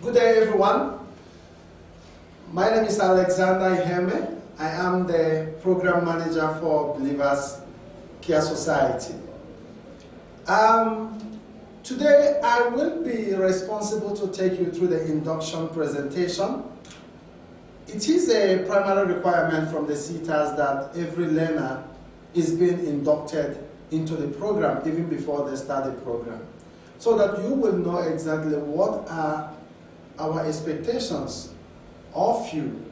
Good day, everyone. My name is Alexander Iheme. I am the Program Manager for Believers Care Society. Today, I will be responsible to take you through the induction presentation. It is a primary requirement from the Setas that every learner is being inducted into the program even before they start the program, so that you will know exactly what are our expectations of you,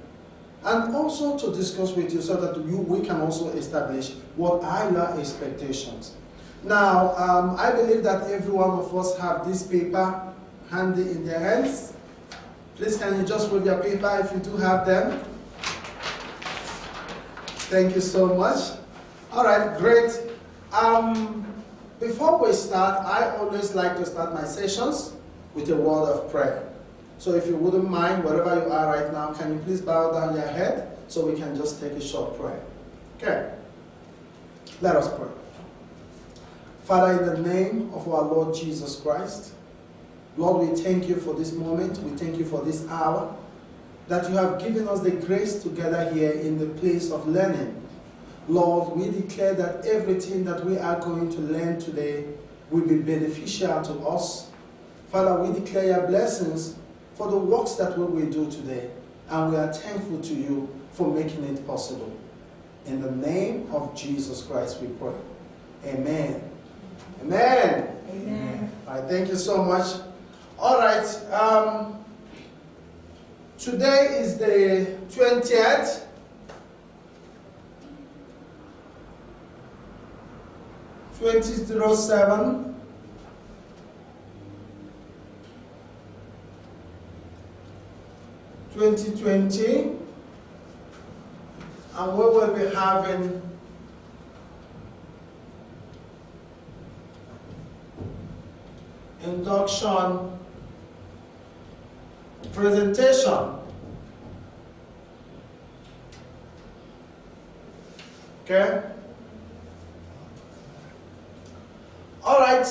and also to discuss with you so that we can also establish what are your expectations. Now, I believe that every one of us have this paper handy in their hands. Please, can you just wave your paper if you do have them? Thank you so much. All right, great. Before we start, I always like to start my sessions with a word of prayer. So if you wouldn't mind, wherever you are right now, can you please bow down your head so we can just take a short prayer? Okay. Let us pray. Father, in the name of our Lord Jesus Christ, Lord, we thank you for this moment. We thank you for this hour, that you have given us the grace to gather here in the place of learning. Lord, we declare that everything that we are going to learn today will be beneficial to us. Father, we declare your blessings for the works that we will do today, and we are thankful to you for making it possible. In the name of Jesus Christ we pray. Amen. Amen. Amen. All right, thank you so much. All right, today is the 20th. 2007. And we will be having induction presentation. Okay. All right.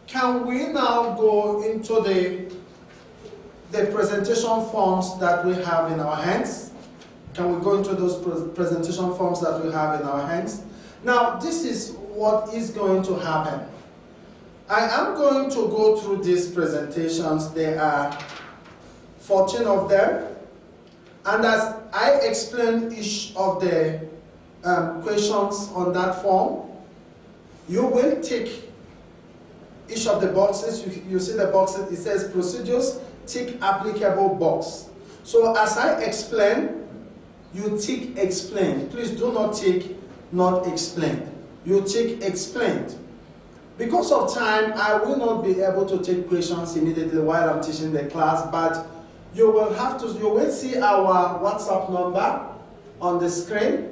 Can we now go into the presentation forms that we have in our hands? Can we go into those presentation forms that we have in our hands? Now, this is what is going to happen. I am going to go through these presentations. There are 14 of them. And as I explain each of the questions on that form, you will tick each of the boxes. You see the boxes, it says procedures, tick applicable box. So as I explain, you tick explained. Please do not tick not explained. You tick explained. Because of time, I will not be able to take questions immediately while I'm teaching the class, but you will see our WhatsApp number on the screen.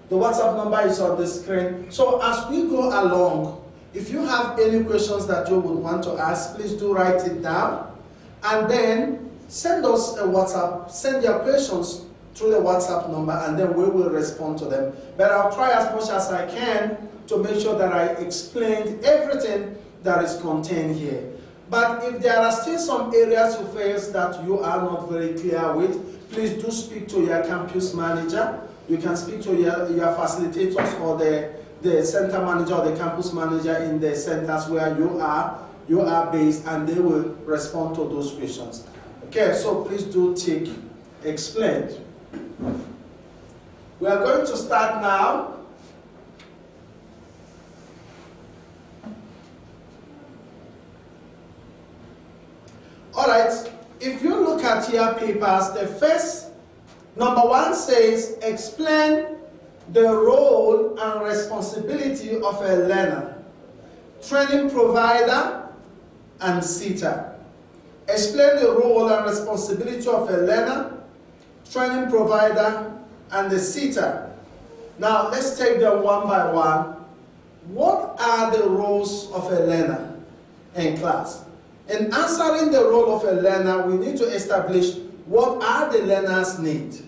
The WhatsApp number is on the screen. So as we go along, if you have any questions that you would want to ask, please do write it down. And then send us a WhatsApp, send your questions through the WhatsApp number, and then we will respond to them. But I'll try as much as I can to make sure that I explained everything that is contained here. But if there are still some areas you face that you are not very clear with, please do speak to your campus manager. You can speak to your facilitators or the center manager or the campus manager in the centers where you are based, and they will respond to those questions. Okay, so please do tick explained. We are going to start now. All right, if you look at your papers, the first, number 1 says, explain the role and responsibility of a learner, training provider, and seater. Explain the role and responsibility of a learner, training provider, and the seater. Now, let's take them one by one. What are the roles of a learner in class? In answering the role of a learner, we need to establish what are the learner's needs.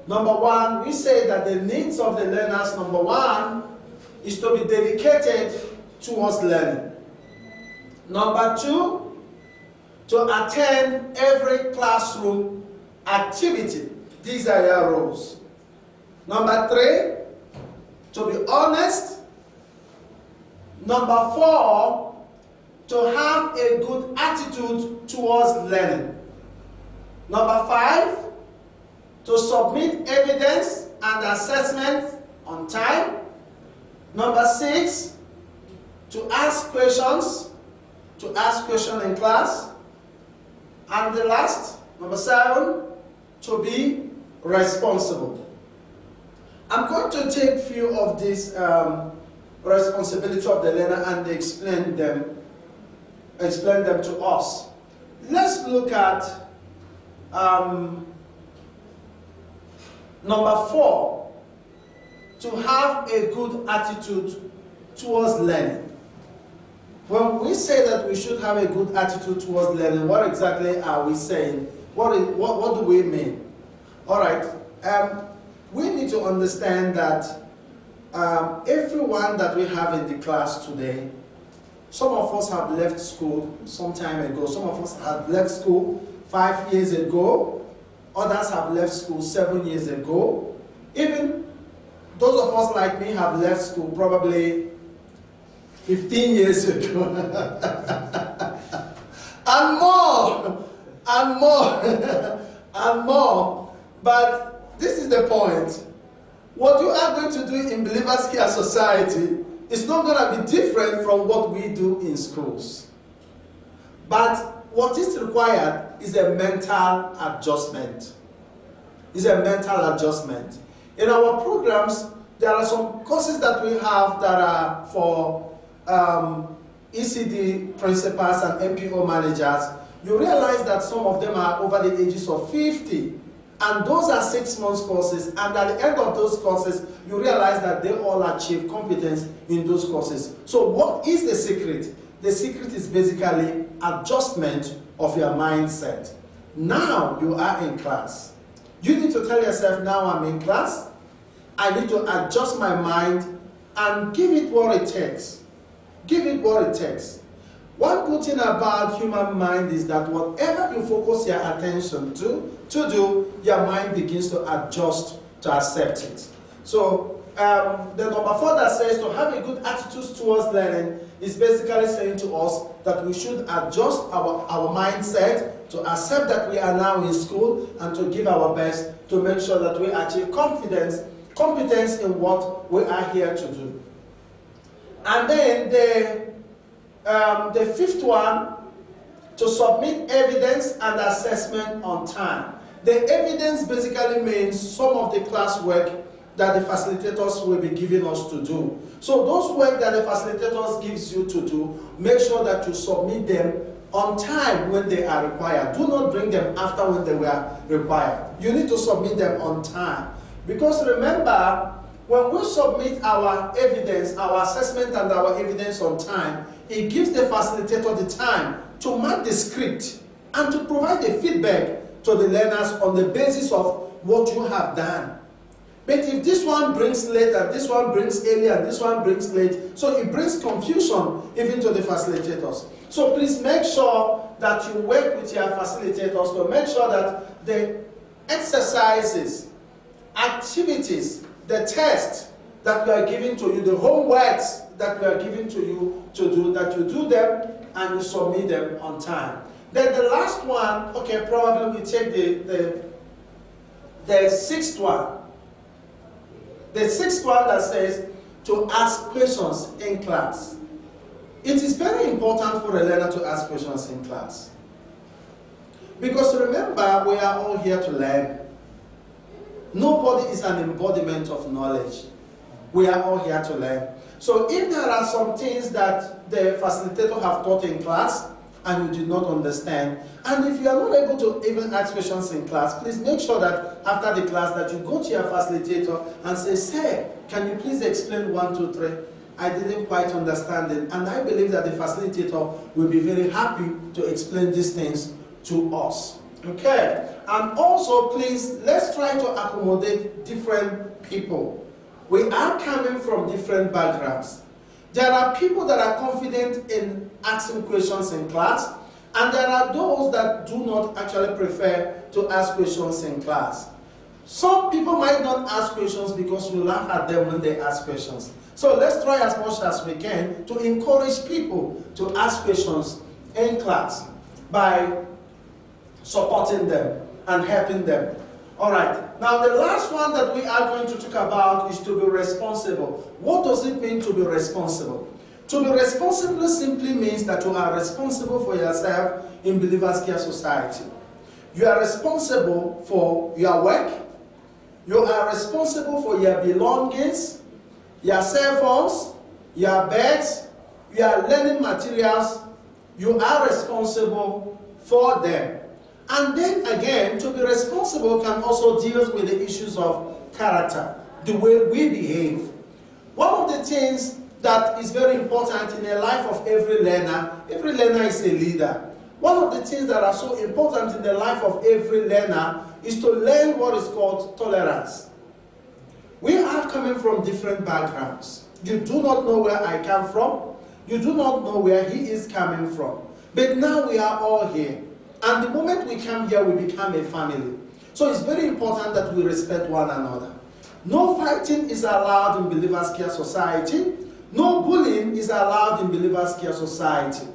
Number 1, we say that the needs of the learners, number 1, is to be dedicated towards learning. Number 2, to attend every classroom activity. These are your roles. Number 3, to be honest. Number 4, to have a good attitude towards learning. Number 5, to submit evidence and assessment on time. Number 6, to ask questions in class. And the last, number 7, to be responsible. I'm going to take few of these responsibility of the learner and explain them to us. Let's look at number 4, to have a good attitude towards learning. When we say that we should have a good attitude towards learning, what exactly are we saying? What do we mean? All right, we need to understand that everyone that we have in the class today, some of us have left school some time ago, some of us have left school 5 years ago, others have left school 7 years ago, even those of us like me have left school probably 15 years ago. and more, and more. But this is the point. What you are going to do in Believers Care Society is not going to be different from what we do in schools. But what is required is a mental adjustment. It's a mental adjustment. In our programs, there are some courses that we have that are for ECD principals and NPO managers. You realize that some of them are over the ages of 50. And those are 6 months courses, and at the end of those courses, you realize that they all achieve competence in those courses. So what is the secret? The secret is basically adjustment of your mindset. Now you are in class. You need to tell yourself, now I'm in class, I need to adjust my mind and give it what it takes. Give it what it takes. One good thing about human mind is that whatever you focus your attention to do, your mind begins to adjust to accept it. So the number 4 that says to have a good attitude towards learning is basically saying to us that we should adjust our mindset to accept that we are now in school and to give our best to make sure that we achieve competence in what we are here to do. And then the 5th one, to submit evidence and assessment on time. The evidence basically means some of the classwork that the facilitators will be giving us to do. So those work that the facilitators gives you to do, make sure that you submit them on time when they are required. Do not bring them after when they were required. You need to submit them on time. Because remember, when we submit our evidence, our assessment and our evidence on time, it gives the facilitator the time to mark the script and to provide the feedback to the learners on the basis of what you have done. But if this one brings late and this one brings early and this one brings late, so it brings confusion even to the facilitators. So please make sure that you work with your facilitators to make sure that the exercises, activities, the tests that we are giving to you, the homeworks that we are giving to you to do, that you do them and you submit them on time. Then the last one, okay, probably we take the 6th one. The 6th one that says to ask questions in class. It is very important for a learner to ask questions in class. Because remember, we are all here to learn. Nobody is an embodiment of knowledge. We are all here to learn. So if there are some things that the facilitator have taught in class and you did not understand, and if you are not able to even ask questions in class, please make sure that after the class that you go to your facilitator and say, "Sir, can you please explain 1, 2, 3? I didn't quite understand it." And I believe that the facilitator will be very happy to explain these things to us. Okay? And also, please, let's try to accommodate different people. We are coming from different backgrounds. There are people that are confident in asking questions in class. And there are those that do not actually prefer to ask questions in class. Some people might not ask questions because we laugh at them when they ask questions. So let's try as much as we can to encourage people to ask questions in class by supporting them and helping them. All right. Now the last one that we are going to talk about is to be responsible. What does it mean to be responsible? To be responsible simply means that you are responsible for yourself in Believers Care Society. You are responsible for your work. You are responsible for your belongings, your cell phones, your beds, your learning materials. You are responsible for them. And then again, to be responsible can also deal with the issues of character, the way we behave. One of the things that is very important in the life of every learner is a leader. One of the things that are so important in the life of every learner is to learn what is called tolerance. We are coming from different backgrounds. You do not know where I come from. You do not know where he is coming from. But now we are all here. And the moment we come here, we become a family. So it's very important that we respect one another. No fighting is allowed in Believers Care Society. No bullying is allowed in Believers Care Society.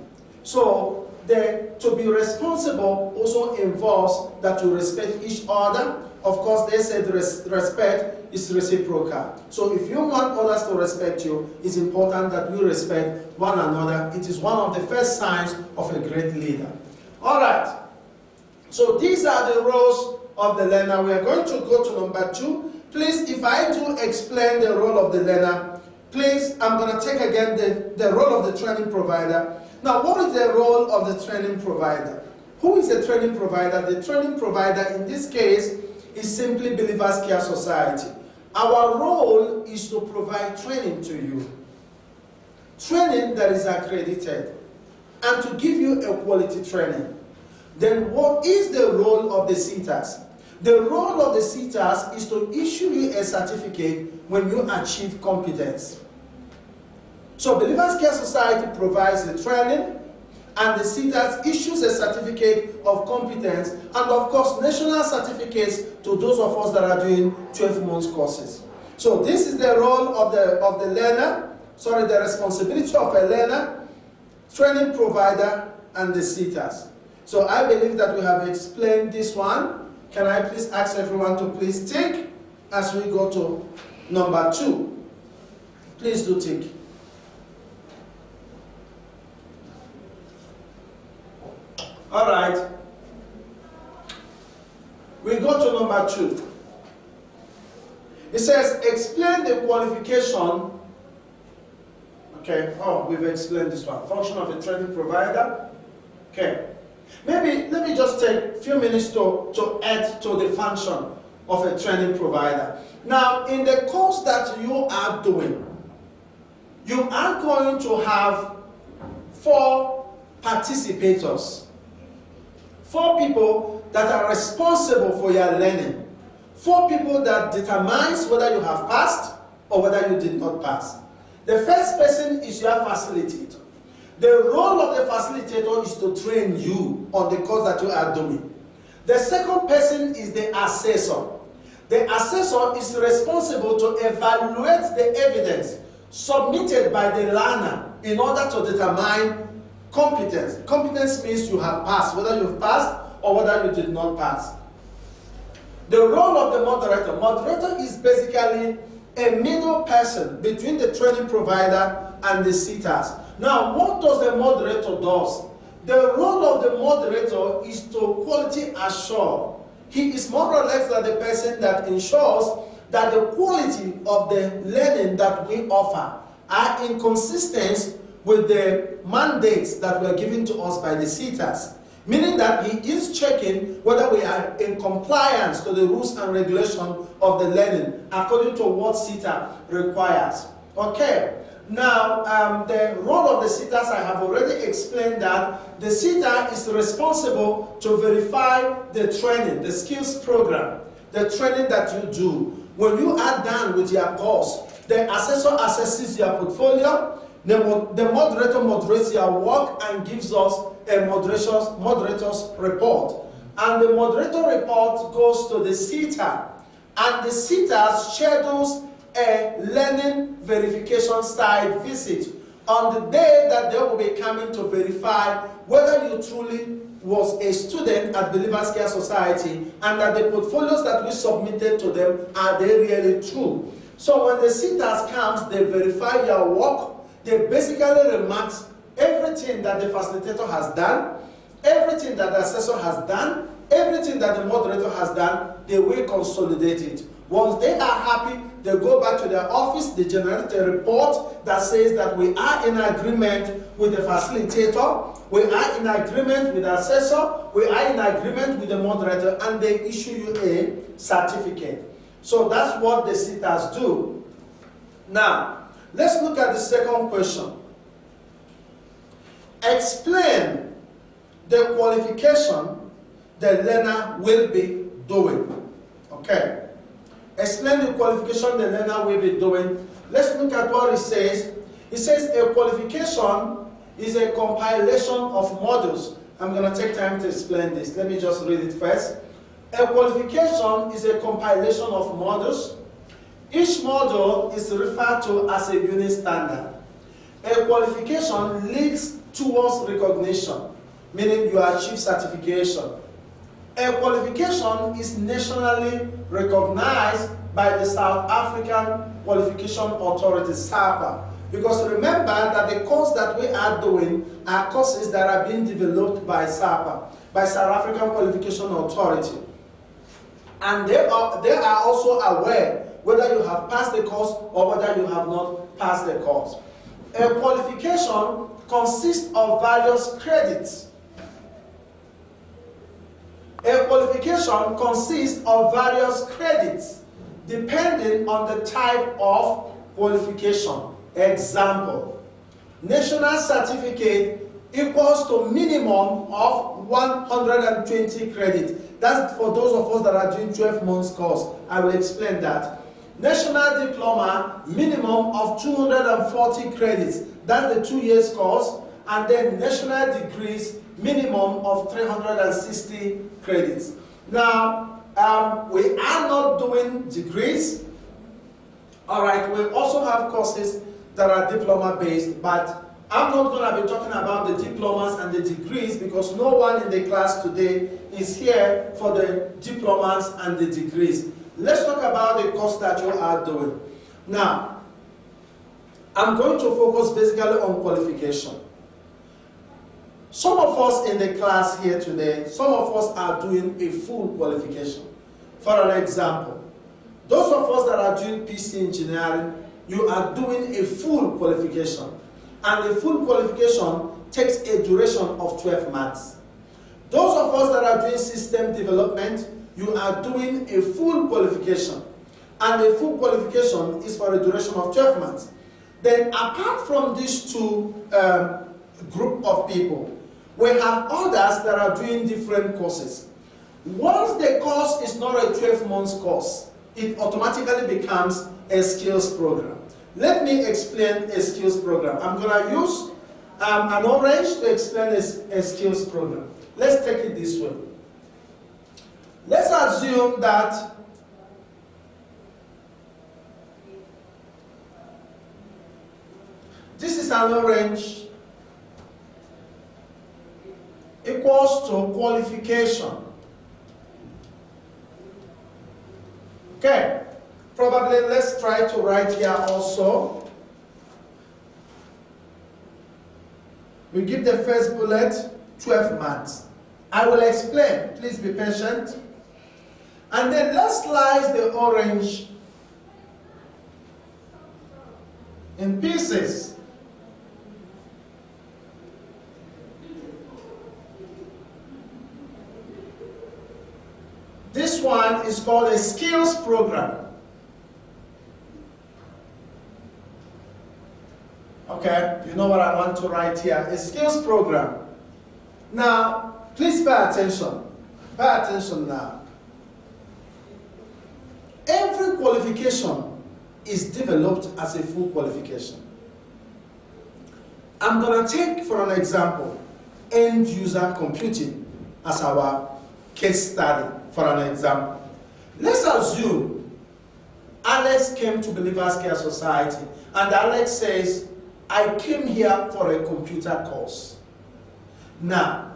So to be responsible also involves that you respect each other. Of course, they said respect is reciprocal. So if you want others to respect you, it's important that we respect one another. It is one of the first signs of a great leader. All right. So these are the roles of the learner. We are going to go to number 2. Please, if I do explain the role of the learner, please, I'm going to take again the role of the training provider. Now, what is the role of the training provider? Who is the training provider? The training provider in this case is simply Believers Care Society. Our role is to provide training to you. Training that is accredited. And to give you a quality training. Then what is the role of the Setas? The role of the Setas is to issue you a certificate when you achieve competence. So Believers Care Society provides the training, and the Setas issues a certificate of competence, and of course national certificates to those of us that are doing 12-month courses. So this is the role of the learner, the responsibility of a learner, training provider, and the Setas. So I believe that we have explained this one. Can I please ask everyone to please take as we go to number 2? Please do take. All right. We go to number 2. It says, explain the qualification. Okay, we've explained this one. Function of a training provider. Okay. Maybe let me just take a few minutes to add to the function of a training provider. Now, in the course that you are doing, you are going to have 4 participators. 4 people that are responsible for your learning. 4 people that determines whether you have passed or whether you did not pass. The first person is your facilitator. The role of the facilitator is to train you on the course that you are doing. The second person is the assessor. The assessor is responsible to evaluate the evidence submitted by the learner in order to determine competence. Competence means you have passed, whether you've passed or whether you did not pass. The role of the moderator. Moderator is basically a middle person between the training provider and the Setas. Now, what does the moderator do? The role of the moderator is to quality assure. He is more or less like the person that ensures that the quality of the learning that we offer are in consistency with the mandates that were given to us by the Setas. Meaning that he is checking whether we are in compliance to the rules and regulations of the learning according to what Seta requires. Okay. Now, the role of the Setas, I have already explained that the Seta is responsible to verify the training, the skills program, the training that you do. When you are done with your course, the assessor assesses your portfolio, the moderator moderates your work and gives us a moderator's report. And the moderator report goes to the Seta. And the Seta schedules a learning verification site visit on the day that they will be coming to verify whether you truly was a student at Believers Care Society and that the portfolios that we submitted to them, are they really true? So when the Setas comes, they verify your work. They basically remark everything that the facilitator has done, everything that the assessor has done, everything that the moderator has done. They will consolidate it. Once they are happy, they go back to their office, they generate a report that says that we are in agreement with the facilitator, we are in agreement with the assessor, we are in agreement with the moderator, and they issue you a certificate. So that's what the Setas do. Now, let's look at the second question. Explain the qualification the learner will be doing. Okay. Explain the qualification the learner will be doing. Let's look at what it says. It says a qualification is a compilation of modules. I'm going to take time to explain this. Let me just read it first. A qualification is a compilation of modules. Each module is referred to as a unit standard. A qualification leads towards recognition, meaning you achieve certification. A qualification is nationally recognized by the South African Qualification Authority, Saqa. Because remember that the course that we are doing are courses that are being developed by Saqa, by South African Qualification Authority. And they are also aware whether you have passed the course or whether you have not passed the course. A qualification consists of various credits. A qualification consists of various credits depending on the type of qualification. Example, national certificate equals to minimum of 120 credits. That's for those of us that are doing 12 months course. I will explain that. National diploma, minimum of 240 credits. That's the 2 years course. And then national degrees, minimum of 360 credits. Now, we are not doing degrees. All right, we also have courses that are diploma-based, but I'm not going to be talking about the diplomas and the degrees because no one in the class today is here for the diplomas and the degrees. Let's talk about the course that you are doing. Now, I'm going to focus basically on qualification. Some of us in the class here today, some of us are doing a full qualification. For an example, those of us that are doing PC engineering, you are doing a full qualification. And the full qualification takes a duration of 12 months. Those of us that are doing system development, you are doing a full qualification. And the full qualification is for a duration of 12 months. Then apart from these two group of people, we have others that are doing different courses. Once the course is not a 12 months course, it automatically becomes a skills program. Let me explain a skills program. I'm going to use an orange to explain a skills program. Let's take it this way. Let's assume that this is an orange equals to qualification. Okay, probably let's try to write here also. We give the first bullet 12 months. I will explain, please be patient. And then let's slice the orange in pieces. This one is called a skills program. Okay, you know what I want to write here, a skills program. Now, please pay attention. Pay attention now. Every qualification is developed as a full qualification. I'm going to take, for an example, end user computing as our case study for an example. Let's assume Alex came to Believers Care Society and Alex says, I came here for a computer course. Now,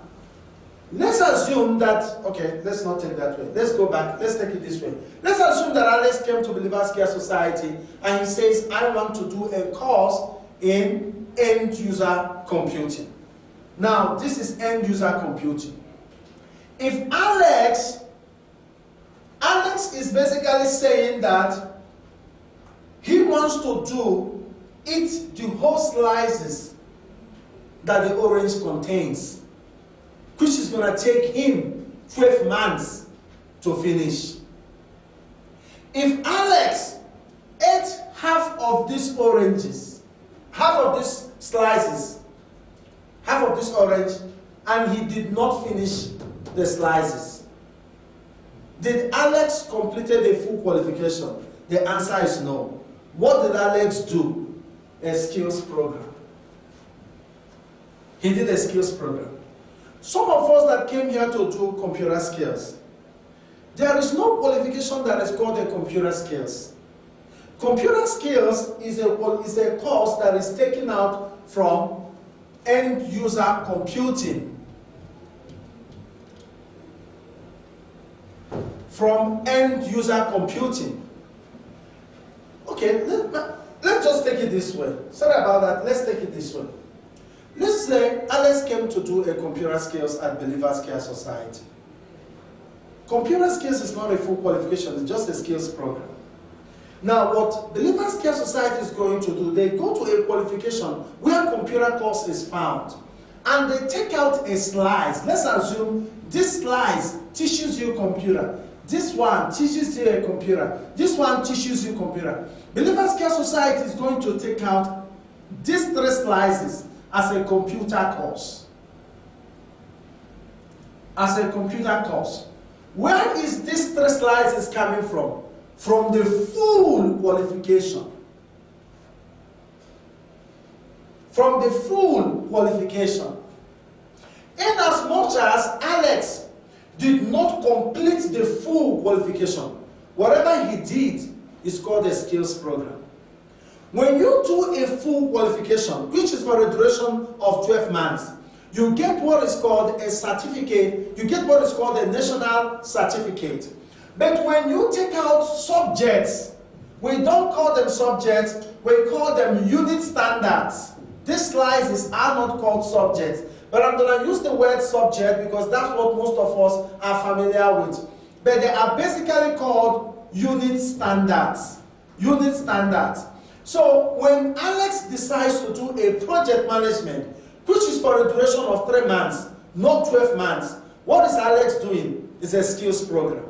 let's assume that, okay, let's not take that way. Let's go back. Let's take it this way. Let's assume that Alex came to Believers Care Society and he says, I want to do a course in end user computing. Now, this is end user computing. If Alex is basically saying that he wants to eat the whole slices that the orange contains, which is going to take him 12 months to finish. If Alex ate half of these oranges, half of these slices, half of this orange, and he did not finish the slices, did Alex completed a full qualification? The answer is no. What did Alex do? A skills program. He did a skills program. Some of us that came here to do computer skills, there is no qualification that is called a computer skills. Computer skills is a course that is taken out from end user computing. From end user computing. Okay, let's just take it this way. Sorry about that, let's take it this way. Let's say Alex came to do a computer skills at Believers Care Society. Computer skills is not a full qualification, it's just a skills program. Now, what Believers Care Society is going to do, they go to a qualification where computer course is found, and they take out a slice. Let's assume this slice teaches you computer. This one teaches you a computer. This one teaches you computer. Believers Care Society is going to take out these 3 slices as a computer course. As a computer course. Where is these 3 slices coming from? From the full qualification. From the full qualification. Inasmuch as Alex did not complete the full qualification, whatever he did is called a skills program. When you do a full qualification, which is for a duration of 12 months, you get what is called a certificate, you get what is called a national certificate. But when you take out subjects, we don't call them subjects, we call them unit standards. These slices are not called subjects, but I'm going to use the word subject because that's what most of us are familiar with. But they are basically called unit standards. Unit standards. So when Alex decides to do a project management, which is for a duration of 3 months, not 12 months, what is Alex doing? It's a skills program.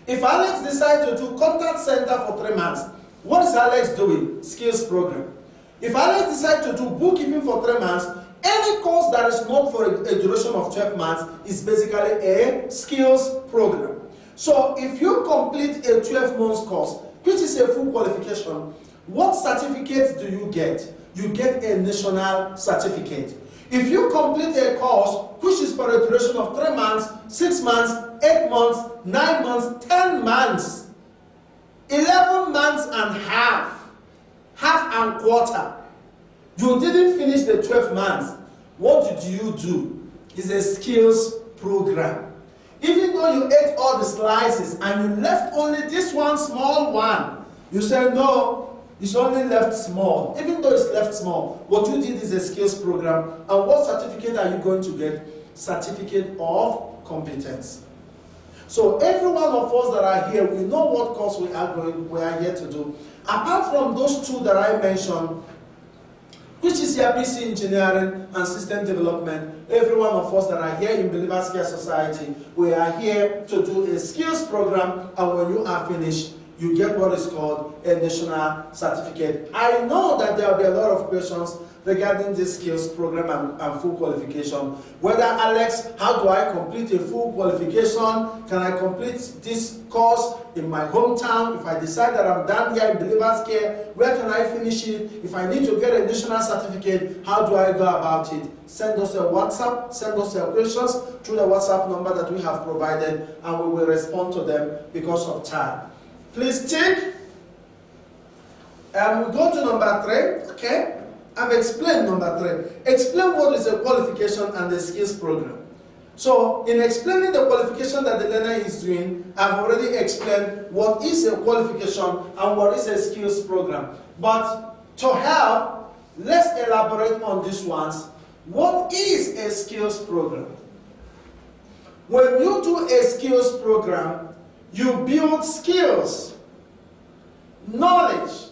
If Alex decides to do contact center for 3 months, what is Alex doing? Skills program. If Alex decides to do bookkeeping for 3 months, any course that is not for a duration of 12 months is basically a skills program. So if you complete a 12 months course, which is a full qualification, what certificate do you get? You get a national certificate. If you complete a course which is for a duration of 3 months, 6 months, 8 months, 9 months, 10 months, 11 months and half and quarter, you didn't finish the 12 months, what did you do? It's a skills program. Even though you ate all the slices and you left only this one small one, you said no, it's only left small. Even though it's left small, what you did is a skills program. And what certificate are you going to get? Certificate of competence. So every one of us that are here, we know what course we are here to do. Apart from those 2 that I mentioned, which is your BC Engineering and System Development, every one of us that are here in Believers Care Society, we are here to do a skills program, and when you are finished, you get what is called a national certificate. I know that there will be a lot of questions regarding this skills program and full qualification. Whether, Alex, how do I complete a full qualification? Can I complete this course in my hometown? If I decide that I'm done here in Believers Care, where can I finish it? If I need to get a national certificate, how do I go about it? Send us a WhatsApp, send us your questions through the WhatsApp number that we have provided, and we will respond to them because of time. Please tick. And we go to number 3, okay? I've explained number 3. Explain what is a qualification and the skills program. So, in explaining the qualification that the learner is doing, I've already explained what is a qualification and what is a skills program. But to help, let's elaborate on these ones. What is a skills program? When you do a skills program, you build skills, knowledge,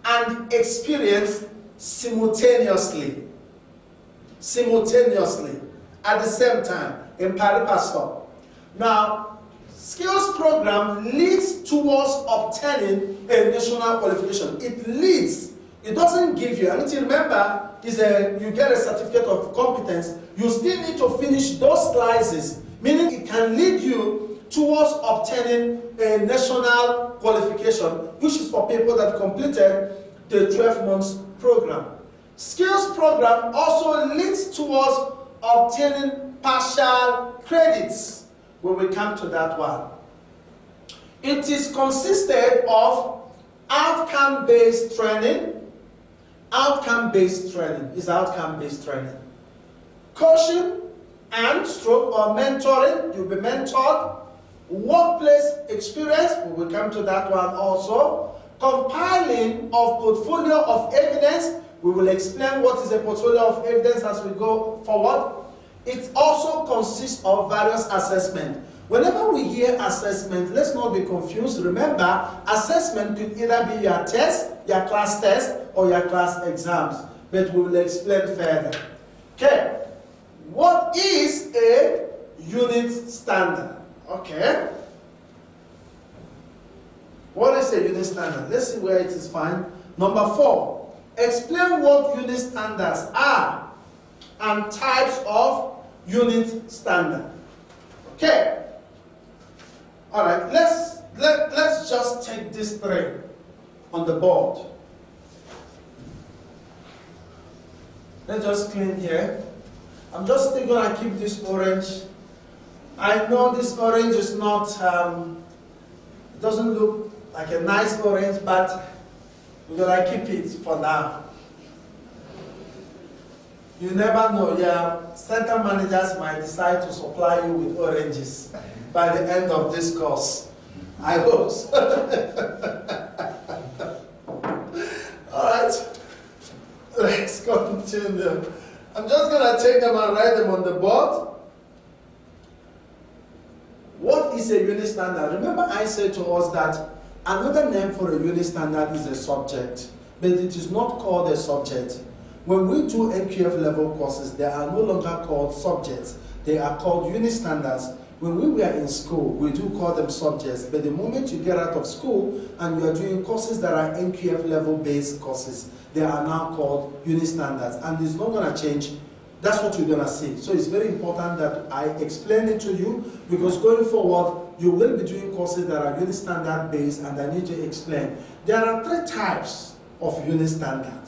and experience simultaneously at the same time in pari passu. Now, skills program leads towards obtaining a national qualification. It leads. It doesn't give you. And remember, you get a certificate of competence. You still need to finish those slices, meaning it can lead you towards obtaining a national qualification, which is for people that completed the 12 months program. Skills program also leads towards obtaining partial credits when we come to that one. It is consisted of outcome-based training. Outcome-based training is outcome-based training. Coaching and stroke or mentoring, you'll be mentored. Workplace experience, we will come to that one also. Compiling of portfolio of evidence, we will explain what is a portfolio of evidence as we go forward. It also consists of various assessments. Whenever we hear assessment, let's not be confused. Remember, assessment could either be your test, your class test, or your class exams. But we will explain further. Okay. What is a unit standard? Okay. What is a unit standard? Let's see where it is found. Number 4. Explain what unit standards are and types of unit standard. Okay. All right. Let's just take this 3 on the board. Let's just clean here. I'm just still going to keep this orange. I know this orange is not, it doesn't look like a nice orange, but we're going to keep it for now. You never know, yeah, center managers might decide to supply you with oranges by the end of this course. I hope so. All right, let's continue. I'm just going to take them and write them on the board. What is a unit standard? Remember I said to us that another name for a unit standard is a subject, but it is not called a subject. When we do NQF level courses, they are no longer called subjects. They are called unit standards. When we were in school, we do call them subjects, but the moment you get out of school and you are doing courses that are NQF level based courses, they are now called unit standards, and it's not going to change. That's what you're going to see. So it's very important that I explain it to you, because going forward, you will be doing courses that are unit standard based, and I need to explain. There are 3 types of unit standard.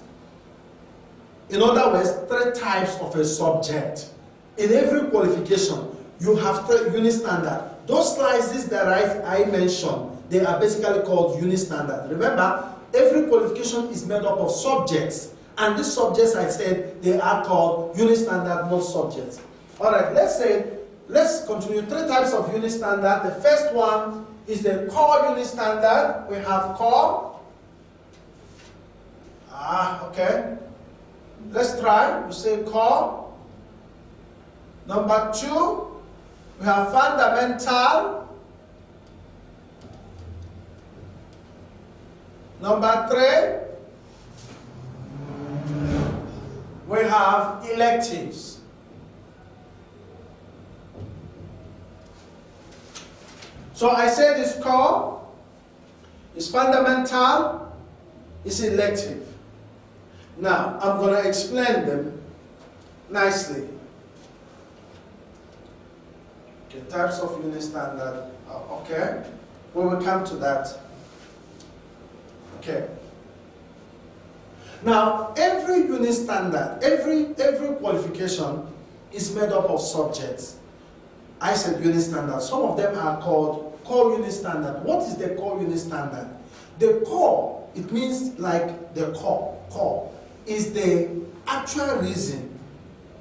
In other words, 3 types of a subject. In every qualification, you have 3 unit standard. Those slices that I mentioned, they are basically called unit standard. Remember, every qualification is made up of subjects. And these subjects, I said, they are called unit standard, not subjects. All right, let's continue. 3 types of unit standard. The first one is the core unit standard. We have core. Okay. Let's try. We say core. Number 2, we have fundamental. Number 3, we have electives. So I said it's core, It's fundamental, it's elective. Now, I'm going to explain them nicely. Okay, types of unit standard. Okay, we will come to that. Okay. Now, every unit standard, every qualification is made up of subjects. I said unit standard. Some of them are called core unit standard. What is the core unit standard? The core, it means like the core is the actual reason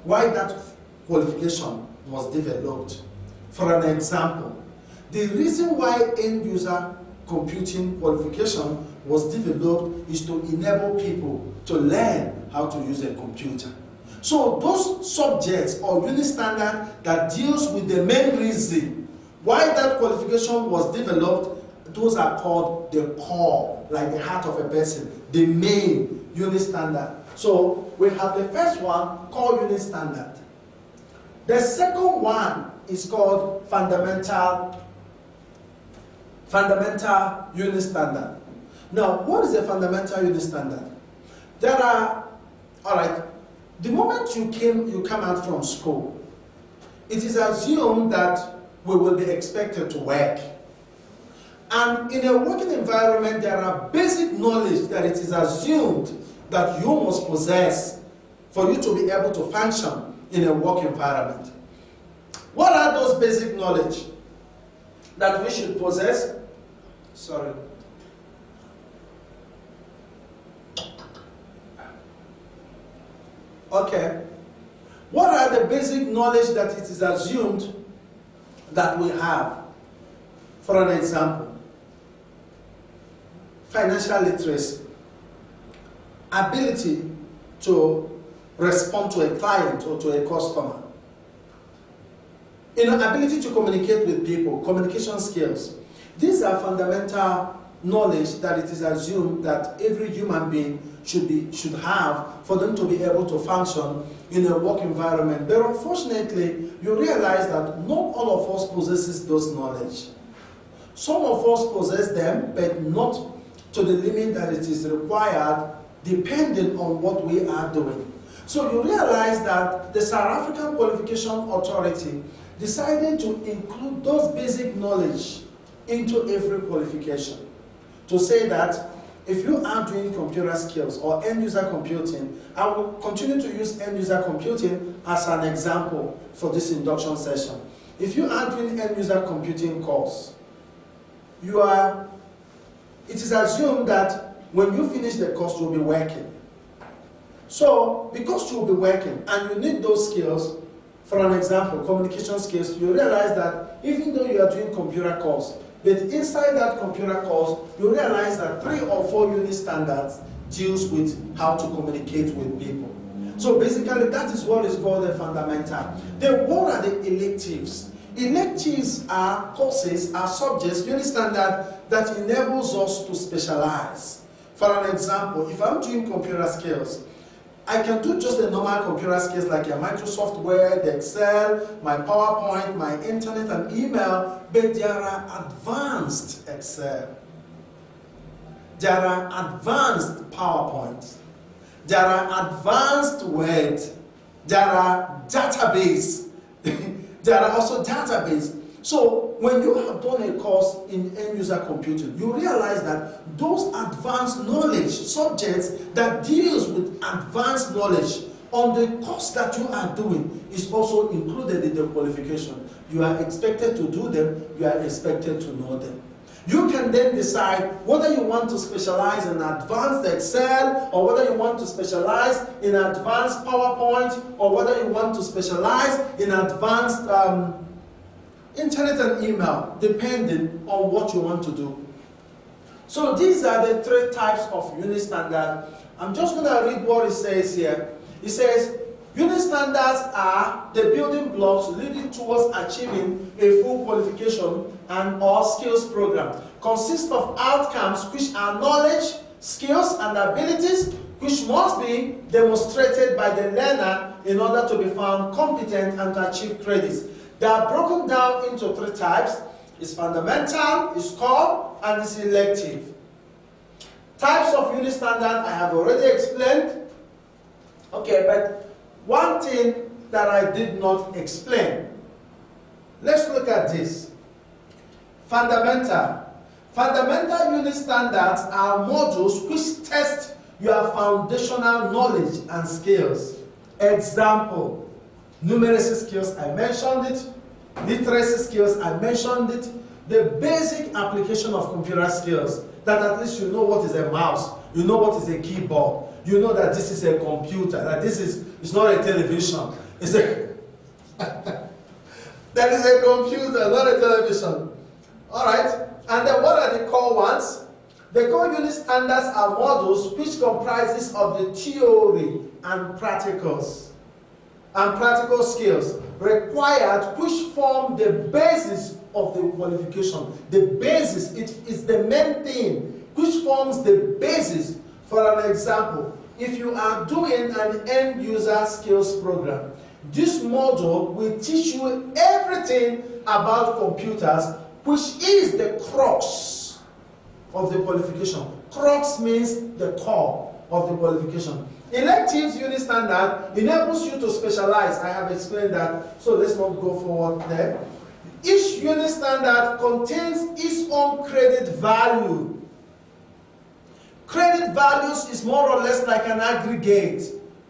why that qualification was developed. For an example, the reason why end user computing qualification was developed is to enable people to learn how to use a computer. So those subjects or unit standard that deals with the main reason why that qualification was developed, those are called the core, like the heart of a person, the main unit standard. So we have the first one, core unit standard. The second one is called fundamental unit standard. Now, what is a fundamental unit standard? There are, all right, the moment you come out from school, it is assumed that we will be expected to work. And in a working environment, there are basic knowledge that it is assumed that you must possess for you to be able to function in a work environment. What are those basic knowledge that we should possess? Sorry. Okay. What are the basic knowledge that it is assumed that we have? For an example, financial literacy, ability to respond to a client or to a customer, ability to communicate with people, communication skills. These are fundamental knowledge that it is assumed that every human being should have for them to be able to function in a work environment. But unfortunately, you realize that not all of us possesses those knowledge. Some of us possess them, but not to the limit that it is required, depending on what we are doing. So you realize that the South African Qualification Authority decided to include those basic knowledge into every qualification. To say that if you are doing computer skills or end-user computing, I will continue to use end-user computing as an example for this induction session. If you are doing end-user computing course, it is assumed that when you finish the course, you'll be working. So, because you'll be working and you need those skills, for an example, communication skills, you realize that even though you are doing computer course, but inside that computer course, you realize that 3 or 4 unit standards deals with how to communicate with people. So basically, that is what is called the fundamental. Then what are the electives? Electives are courses, are subjects, unit standard that enables us to specialize. For an example, if I'm doing computer skills, I can do just the normal computer skills like your Microsoft Word, Excel, my PowerPoint, my internet and email, but there are advanced Excel. There are advanced PowerPoint. There are advanced Word. There are database. There are also database. So when you have done a course in end-user computing, you realize that those advanced knowledge subjects that deals with advanced knowledge on the course that you are doing is also included in the qualification. You are expected to do them, you are expected to know them. You can then decide whether you want to specialize in advanced Excel, or whether you want to specialize in advanced PowerPoint, or whether you want to specialize in advanced internet and email, depending on what you want to do. So these are the 3 types of unit standard. I'm just going to read what it says here. It says, unit standards are the building blocks leading towards achieving a full qualification and or skills program. Consist of outcomes which are knowledge, skills, and abilities which must be demonstrated by the learner in order to be found competent and to achieve credits. They are broken down into 3 types. It's fundamental, it's core, and it's elective. Types of unit standard I have already explained. Okay, but one thing that I did not explain. Let's look at this. Fundamental. Fundamental unit standards are modules which test your foundational knowledge and skills. Example, numeracy skills, I mentioned it. Literacy skills, I mentioned it. The basic application of computer skills, that at least you know what is a mouse, you know what is a keyboard, you know that this is a computer, that this is, it's not a television, it's a that is a computer, not a television. Alright, and then what are the core ones? The core unit standards are modules which comprises of the theory and practicals and practical skills required which form the basis of the qualification. The basis, it is the main thing which forms the basis. For an example, if you are doing an end user skills program, this module will teach you everything about computers, which is the crux of the qualification. Crux means the core of the qualification. Electives unit standard enables you to specialize. I have explained that, so let's not go forward there. Each unit standard contains its own credit value. Credit values is more or less like an aggregate.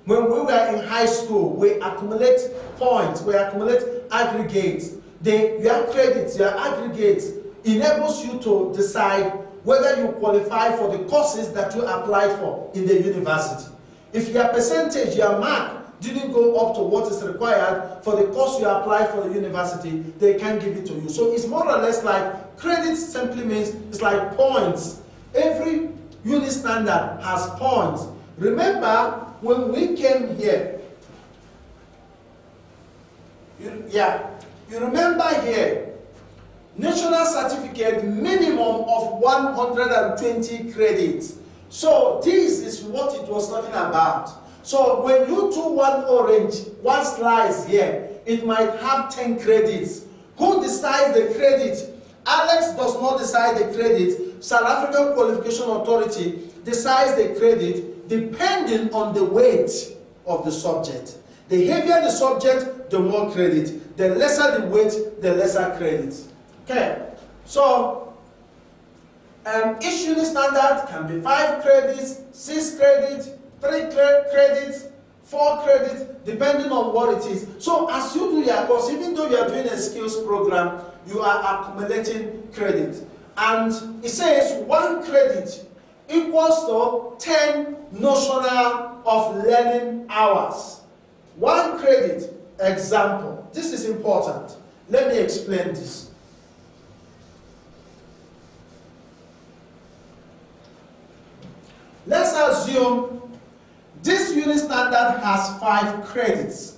When we were in high school, we accumulate points, we accumulate aggregates. Your credits, your aggregates enables you to decide whether you qualify for the courses that you applied for in the university. If your percentage, your mark, didn't go up to what is required for the course you apply for the university, they can't give it to you. So it's more or less like credit simply means it's like points. Every unit standard has points. Remember when we came here, you remember here, national certificate minimum of 120 credits. So this is what it was talking about. So when you do one slice here, it might have 10 credits. Who decides the credit? Alex does not decide the credit. South African Qualification Authority decides the credit depending on the weight of the subject. The heavier the subject, the more credit. The lesser the weight, the lesser credit. Okay, so each unit standard can be 5 credits, 6 credits, 3 credits, 4 credits, depending on what it is. So as you do your course, even though you are doing a skills program, you are accumulating credit. And it says 1 credit equals to 10 notional of learning hours. 1 credit, example. This is important. Let me explain this. Let's assume this unit standard has 5 credits.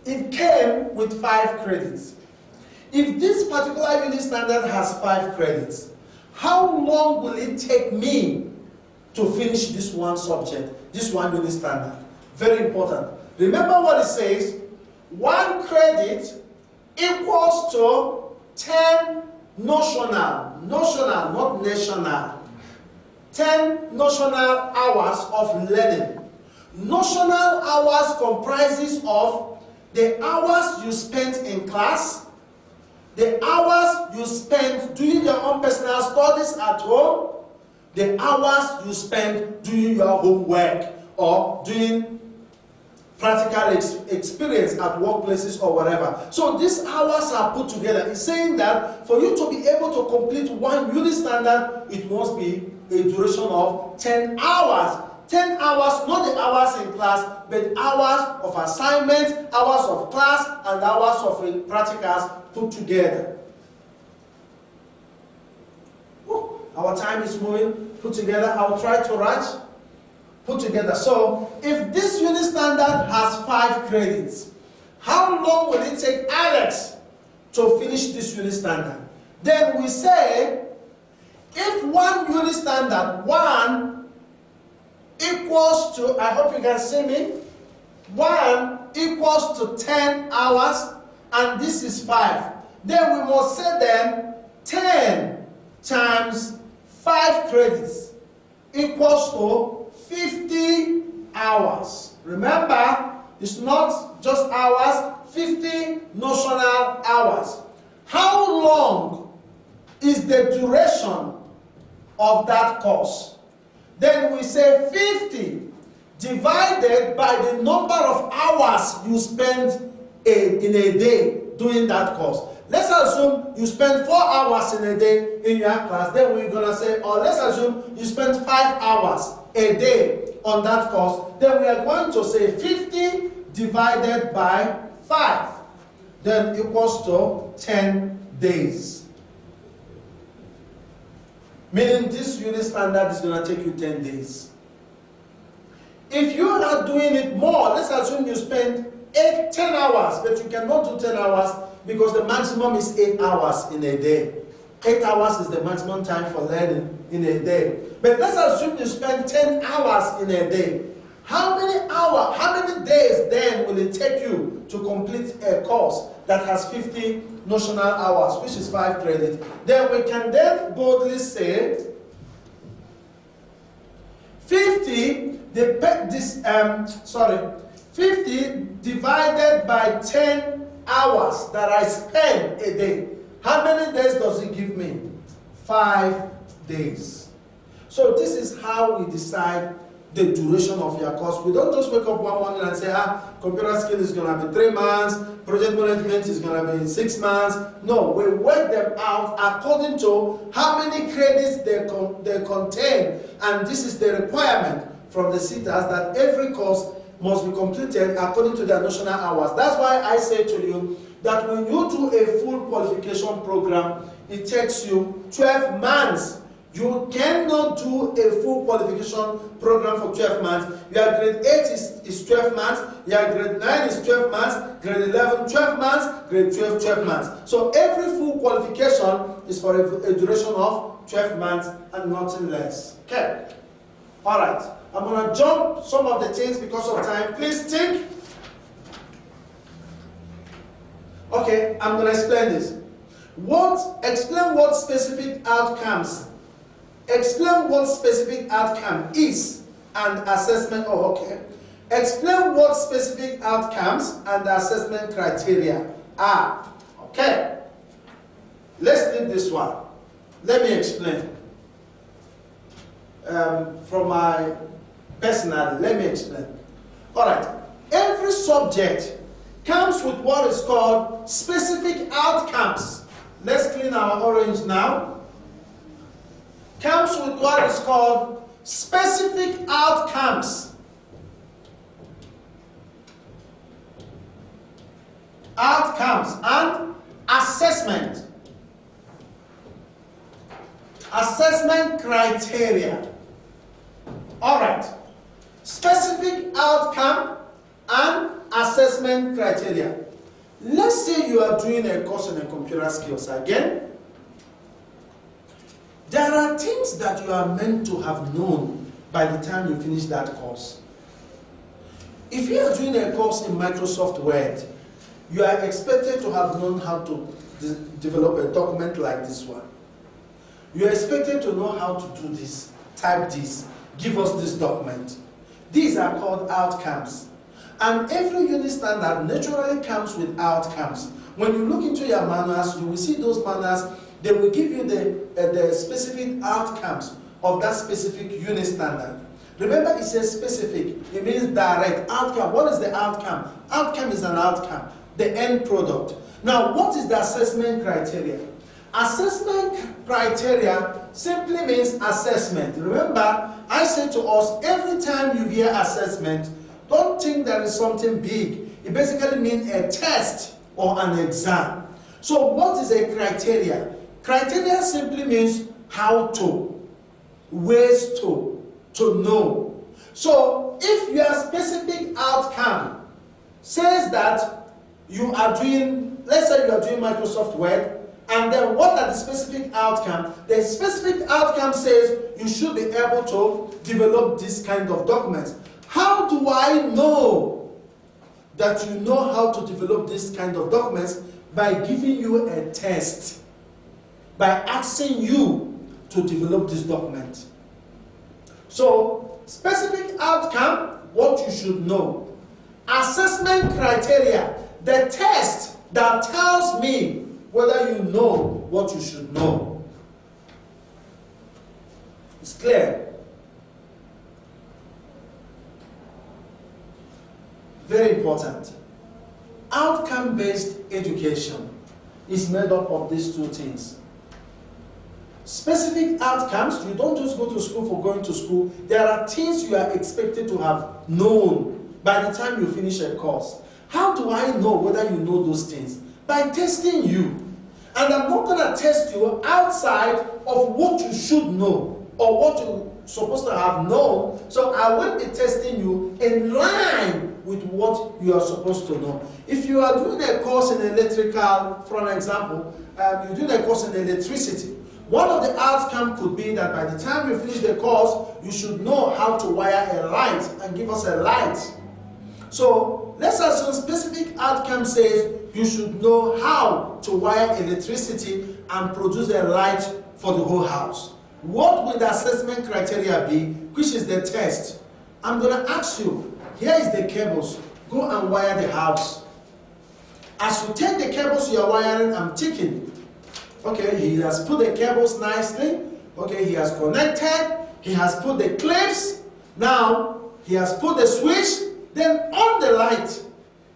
It came with 5 credits. If this particular unit standard has 5 credits, how long will it take me to finish this one subject, this one unit standard? Very important. Remember what it says, 1 credit equals to 10 notional, not national. 10 notional hours of learning. Notional hours comprises of the hours you spent in class, the hours you spent doing your own personal studies at home, the hours you spent doing your homework or doing practical experience at workplaces or whatever. So these hours are put together. It's saying that for you to be able to complete one unit standard, it must be a duration of 10 hours. 10 hours, not the hours in class, but hours of assignment, hours of class, and hours of practicals put together. Our time is moving. Put together. I'll try to rush. Put together. So, if this unit standard has 5 credits, how long will it take Alex to finish this unit standard? Then we say, if one unit standard, 1 equals to, I hope you can see me, 1 equals to 10 hours, and this is 5. Then we must say then 10 times 5 credits equals to 50 hours. Remember, it's not just hours, 50 notional hours. How long is the duration of that course? Then we say 50 divided by the number of hours you spend in a day doing that course. Let's assume you spend 4 hours in a day in your class. Then we're going to say, or let's assume you spend 5 hours a day on that course. Then we are going to say 50 divided by 5. Then equals to 10 days. Meaning this unit standard is going to take you 10 days. If you are doing it more, let's assume you spend 10 hours, but you cannot do 10 hours because the maximum is 8 hours in a day. 8 hours is the maximum time for learning in a day. But let's assume you spend 10 hours in a day. How many days then will it take you to complete a course that has 50 notional hours, which is 5 credits? Then we can then boldly say 50 divided by 10 hours that I spend a day. How many days does it give me? 5 days. So this is how we decide the duration of your course. We don't just wake up one morning and say, computer skill is going to be 3 months, project management is going to be 6 months. No, we work them out according to how many credits they contain. And this is the requirement from the Setas that every course must be completed according to their notional hours. That's why I say to you that when you do a full qualification program, it takes you 12 months. You cannot do a full qualification program for 12 months. Your grade 8 is 12 months, your grade 9 is 12 months, grade 11, 12 months, grade 12, 12 months. So every full qualification is for a duration of 12 months and nothing less. Okay. All right. I'm going to jump some of the things because of time. Please think. Okay, I'm going to explain this. Explain what specific outcomes. Explain what specific outcome is and assessment. Oh, okay. Explain what specific outcomes and assessment criteria are. Okay. Let's leave this one. Let me explain. From my personality, let me explain. All right. Every subject comes with what is called specific outcomes. Let's clean our orange now. Comes with what is called specific outcomes. Outcomes and assessment. Assessment criteria. All right. Specific outcome and assessment criteria. Let's say you are doing a course in computer skills again. There are things that you are meant to have known by the time you finish that course. If you are doing a course in Microsoft Word, you are expected to have known how to develop a document like this one. You are expected to know how to do this, type this, give us this document. These are called outcomes. And every unit standard naturally comes with outcomes. When you look into your manuals, you will see those manuals. They will give you the specific outcomes of that specific unit standard. Remember, it says specific. It means direct. Outcome. What is the outcome? Outcome is an outcome. The end product. Now, what is the assessment criteria? Assessment criteria simply means assessment. Remember, I say to us, every time you hear assessment, don't think there is something big. It basically means a test or an exam. So what is a criteria? Criteria simply means how to, ways to know. So if your specific outcome says that you are doing, let's say you are doing Microsoft Word, and then what are the specific outcome? The specific outcome says you should be able to develop this kind of documents. How do I know that you know how to develop this kind of documents? By giving you a test. By asking you to to develop this document. So, specific outcome, what you should know. Assessment criteria, the test that tells me whether you know what you should know. It's clear. Very important. Outcome-based education is made up of these two things. Specific outcomes, you don't just go to school for going to school. There are things you are expected to have known by the time you finish a course. How do I know whether you know those things? By testing you. And I'm not going to test you outside of what you should know or what you're supposed to have known. So I will be testing you in line with what you are supposed to know. If you are doing a course in electrical, for an example, you're doing a course in electricity, one of the outcomes could be that by the time you finish the course, you should know how to wire a light and give us a light. So let's assume specific outcome says you should know how to wire electricity and produce a light for the whole house. What will the assessment criteria be, which is the test? I'm going to ask you, here is the cables. Go and wire the house. As you take the cables you are wiring, I'm ticking. Okay, he has put the cables nicely. Okay, he has connected. He has put the clips. Now, he has put the switch. Then on the light.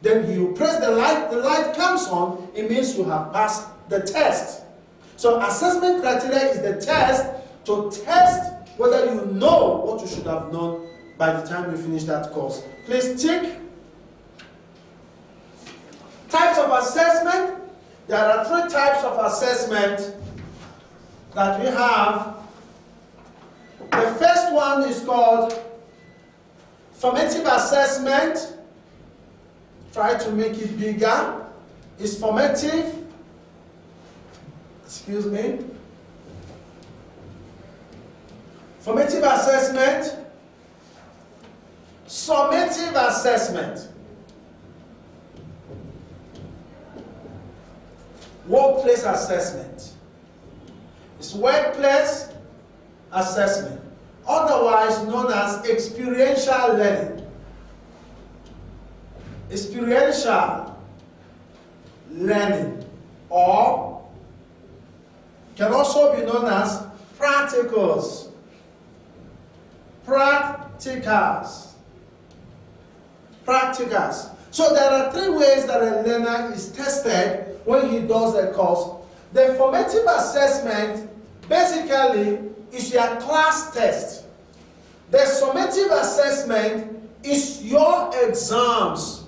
Then you press the light comes on. It means you have passed the test. So assessment criteria is the test to test whether you know what you should have known by the time you finish that course. Please tick. Types of assessment. There are 3 types of assessment that we have. The first one is called formative assessment. Try to make it bigger. It's formative. Excuse me. Formative assessment. Summative assessment. Workplace assessment. It's workplace assessment, otherwise known as experiential learning. Experiential learning, or can also be known as practicals. Practicals. So there are 3 ways that a learner is tested when he does a course. The formative assessment basically is your class test. The summative assessment is your exams.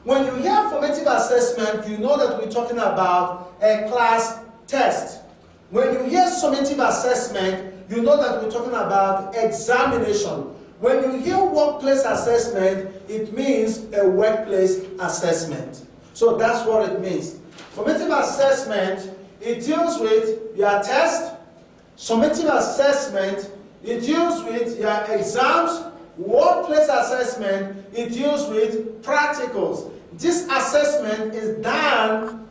When you hear formative assessment, you know that we're talking about a class test. When you hear summative assessment, you know that we're talking about examination. When you hear workplace assessment, it means a workplace assessment. So that's what it means. Formative assessment, it deals with your test. Summative assessment, it deals with your exams. Workplace assessment, it deals with practicals. This assessment is done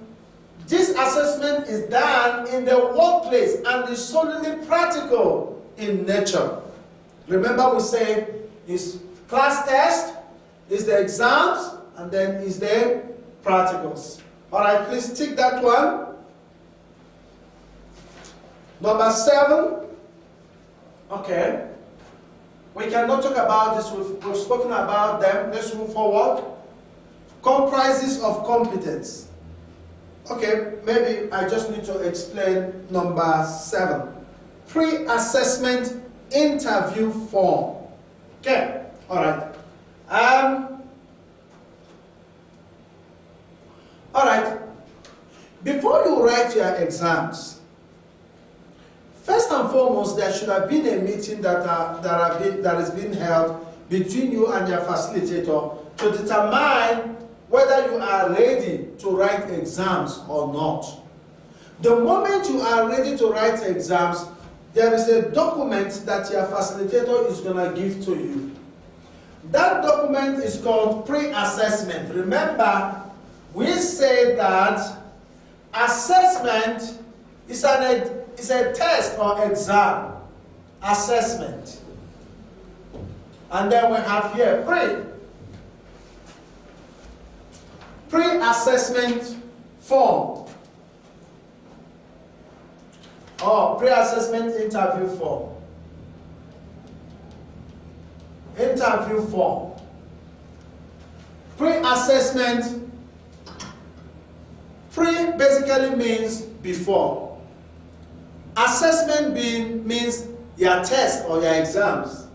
in the workplace and is solely practical in nature. Remember we said it's class test, is the exams, and then is the practicals. Alright, please tick that one. Number 7. Okay. We cannot talk about this. We've spoken about them. Let's move forward. Comprises of competence. Okay, maybe I just need to explain number 7. Pre-assessment interview form. Okay, alright. Alright, before you write your exams, first and foremost, there should have been a meeting that is being held between you and your facilitator to determine whether you are ready to write exams or not. The moment you are ready to write exams, there is a document that your facilitator is going to give to you. That document is called pre-assessment. Remember, we said that assessment is is a test or exam, assessment. And then we have here pre-assessment form or pre-assessment interview form. Interview form. Pre-assessment, pre basically means before. Assessment means your test or your exams.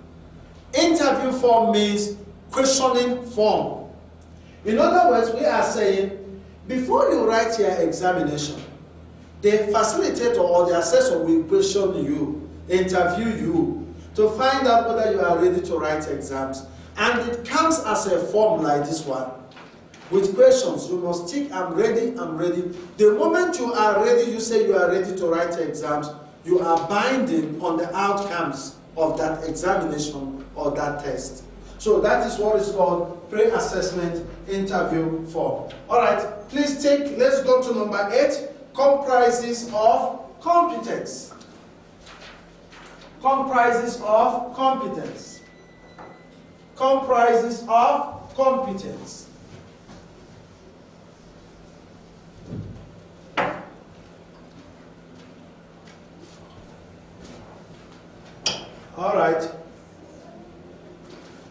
Interview form means questioning form. In other words, we are saying, before you write your examination, the facilitator or the assessor will question you, interview you, to find out whether you are ready to write exams. And it comes as a form like this one, with questions. You must tick, I'm ready, I'm ready. The moment you are ready, you say you are ready to write exams, you are binding on the outcomes of that examination or that test. So that is what is called pre-assessment interview form. All right, please take, let's go to number 8, comprises of competence. Comprises of competence. Comprises of competence. All right.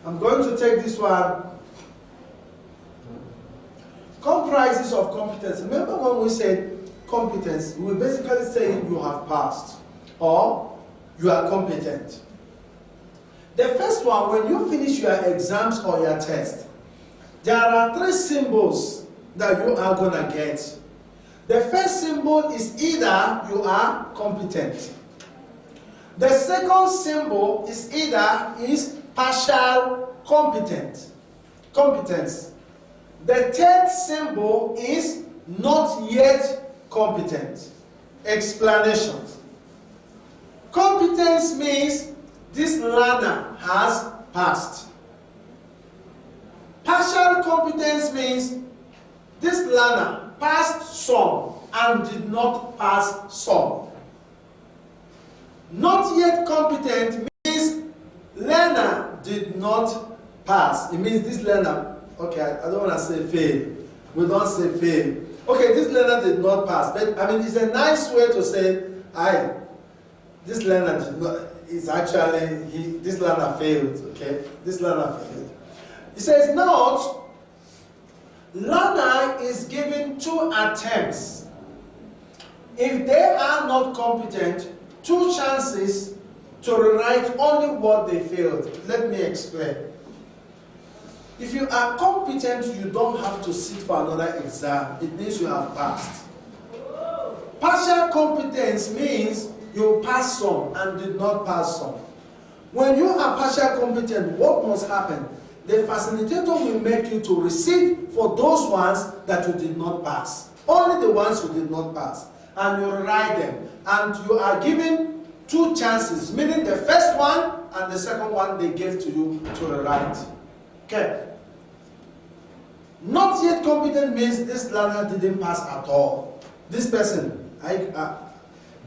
I'm going to take this one. Comprises of competence. Remember when we said competence, we were basically saying you have passed or you are competent. The first one, when you finish your exams or your test, there are 3 symbols that you are going to get. The first symbol is either you are competent. The second symbol is either partial competence. The third symbol is not yet competent. Explanations. Competence means this learner has passed. Partial competence means this learner passed some and did not pass some. Not yet competent means learner did not pass. It means this learner, okay, I don't want to say fail. We don't say fail. Okay, this learner did not pass. But I mean, it's a nice way to say, this learner did not, it's actually, this learner failed, okay? This learner failed. It says, note, learner is given 2 attempts. If they are not competent, 2 chances to rewrite only what they failed. Let me explain. If you are competent, you don't have to sit for another exam. It means you have passed. Partial competence means you passed some and did not pass some. When you are partial competent, what must happen? The facilitator will make you to receive for those ones that you did not pass. Only the ones you did not pass. And you write them. And you are given 2 chances, meaning the first one and the second one they gave to you to rewrite. Okay. Not yet competent means this learner didn't pass at all. This person,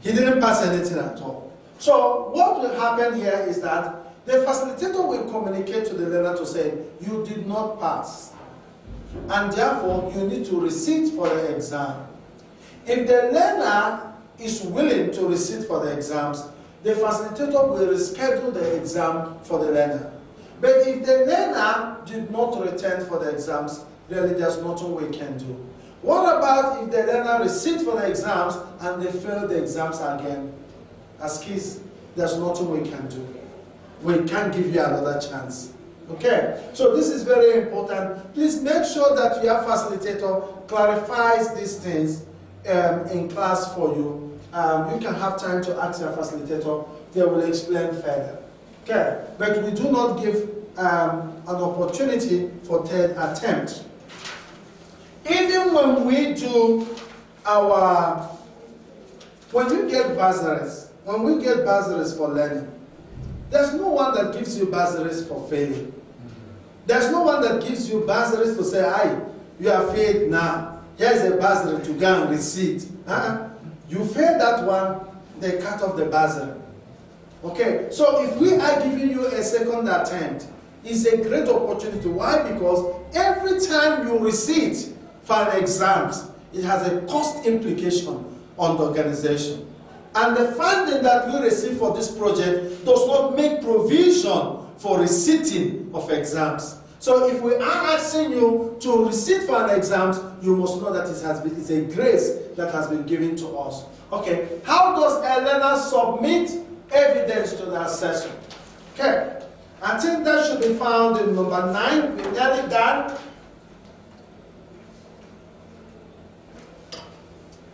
he didn't pass anything at all. So what will happen here is that the facilitator will communicate to the learner to say, you did not pass. And therefore, you need to recite for the exam. If the learner is willing to recite for the exams, the facilitator will reschedule the exam for the learner. But if the learner did not return for the exams, really there's nothing we can do. What about if the learner received for the exams and they failed the exams again? As kids, there's nothing we can do. We can't give you another chance. Okay? So this is very important. Please make sure that your facilitator clarifies these things in class for you. You can have time to ask your facilitator. They will explain further. Okay? But we do not give an opportunity for 3rd attempt. Even when we do when you get bursaries, when we get bursaries for learning, there's no one that gives you bursaries for failing. There's no one that gives you bursaries to say, you have failed now. Here's a bursary to go and receipt. You failed that one, they cut off the bursary. Okay, so if we are giving you a second attempt, it's a great opportunity. Why? Because every time you resit for an exam, it has a cost implication on the organization. And the funding that we receive for this project does not make provision for receipting of exams. So if we are asking you to receipt for an exam, you must know that it's a grace that has been given to us. Okay, how does a learner submit evidence to the assessor? Okay, I think that should be found in number 9. We're nearly done.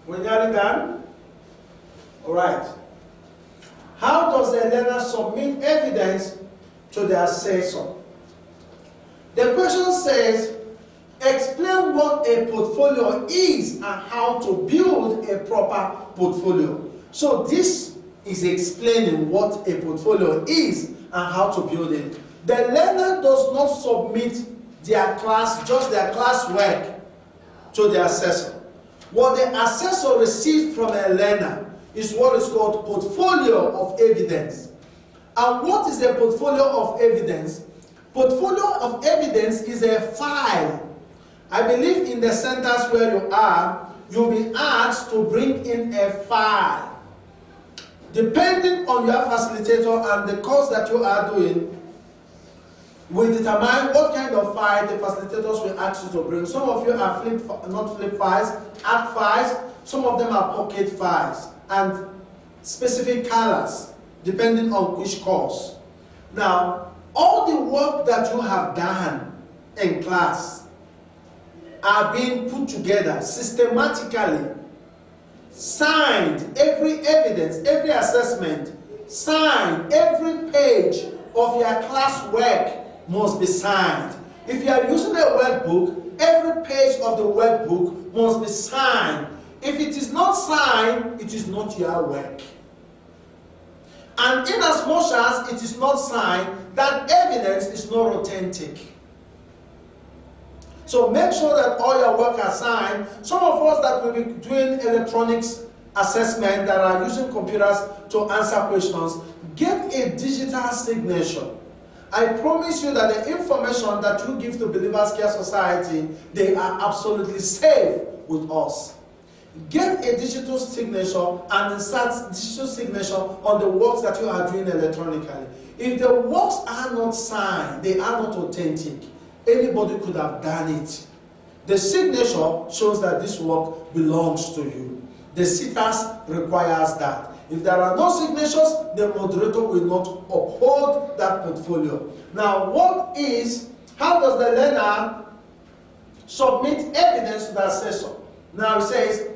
We're nearly done. All right. How does a learner submit evidence to the assessor? The question says, explain what a portfolio is and how to build a proper portfolio. So this is explaining what a portfolio is and how to build it. The learner does not submit their class, just their classwork, to the assessor. What the assessor receives from a learner is what is called portfolio of evidence. And what is a portfolio of evidence? Portfolio of evidence is a file. I believe in the centers where you are, you'll be asked to bring in a file. Depending on your facilitator and the course that you are doing, will determine what kind of file the facilitators will ask you to bring. Some of you are not flip files, app files. Some of them are pocket files and specific colors, depending on which course. Now, all the work that you have done in class are being put together systematically, signed, every evidence, every assessment, signed, every page of your class work must be signed. If you are using a workbook, every page of the workbook must be signed. If it is not signed, it is not your work. And in as much as it is not signed, that evidence is not authentic. So make sure that all your work are signed. Some of us that will be doing electronics assessment, that are using computers to answer questions, get a digital signature. I promise you that the information that you give to Believers Care Society, they are absolutely safe with us. Get a digital signature and insert digital signature on the works that you are doing electronically. If the works are not signed, they are not authentic, anybody could have done it. The signature shows that this work belongs to you. The Setas requires that. If there are no signatures, the moderator will not uphold that portfolio. Now, how does the learner submit evidence to the assessor? Now it says,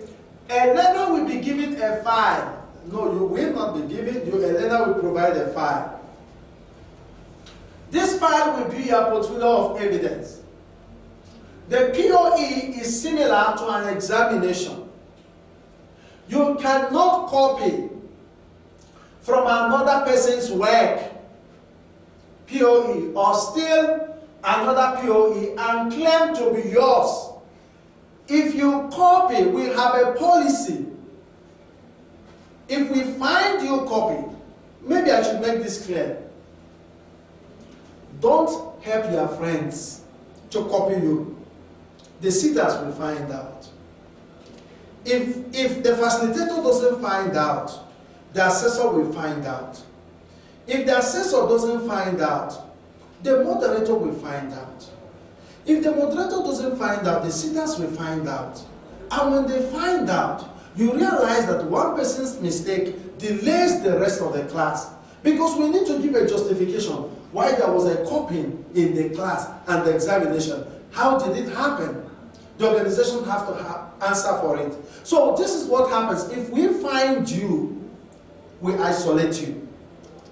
a learner will be given a file. No, you will not be given, a learner will provide a file. This file will be your portfolio of evidence. The POE is similar to an examination. You cannot copy from another person's work, POE, or steal another POE and claim to be yours. If you copy, we have a policy. If we find you copy, maybe I should make this clear. Don't help your friends to copy you. The Setas will find out. If the facilitator doesn't find out, the assessor will find out. If the assessor doesn't find out, the moderator will find out. If the moderator doesn't find out, the Setas will find out. And when they find out, you realize that one person's mistake delays the rest of the class. Because we need to give a justification why there was a copying in the class and the examination. How did it happen? The organization have to answer for it. So this is what happens. If we find you, we isolate you,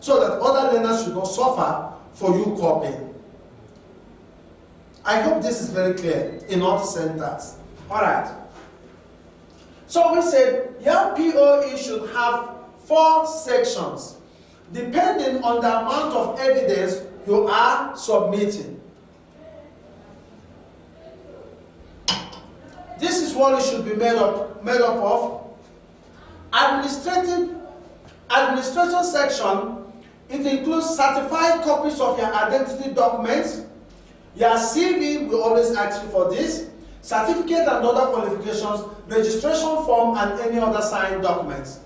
so that other learners should not suffer for you copying. I hope this is very clear in all the centers. All right. So we said your POE should have 4 sections, depending on the amount of evidence you are submitting. This is what it should be made up of. Administrative Administration section, it includes certified copies of your identity documents. Your CV, we always ask you for this. Certificate and other qualifications, registration form, and any other signed documents.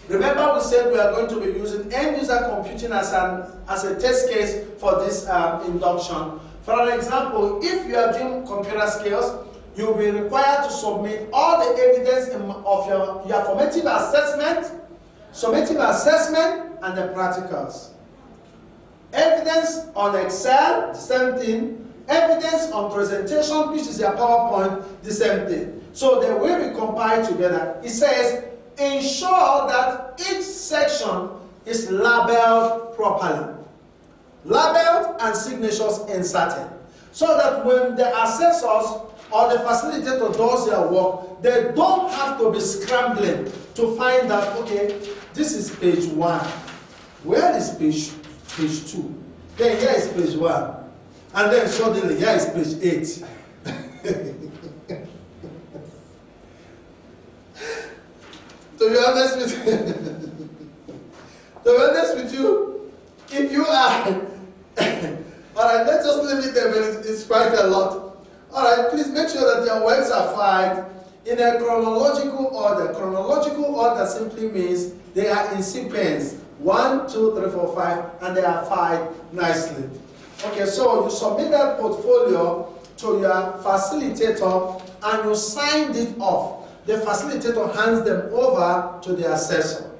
Remember, we said we are going to be using end-user computing as a test case for this induction. For an example, if you are doing computer skills, you will be required to submit all the evidence of your formative assessment, and the practicals. Evidence on Excel, the same thing. Evidence on presentation, which is your PowerPoint, the same thing. So they will be compiled together. It says, ensure that each section is labeled properly. Labeled and signatures inserted. So that when the assessors or the facilitator does their work, they don't have to be scrambling to find that, okay, this is page 1. Where is page 2? Then here is page 1. And then suddenly here is page 8. To be honest with you, if you are, alright, let's just leave it there, it's quite a lot. Alright, please make sure that your works are filed in a chronological order. Chronological order simply means they are in sequence 1, 2, 3, 4, 5, and they are filed nicely. Okay, so you submit that portfolio to your facilitator and you signed it off. The facilitator hands them over to the assessor.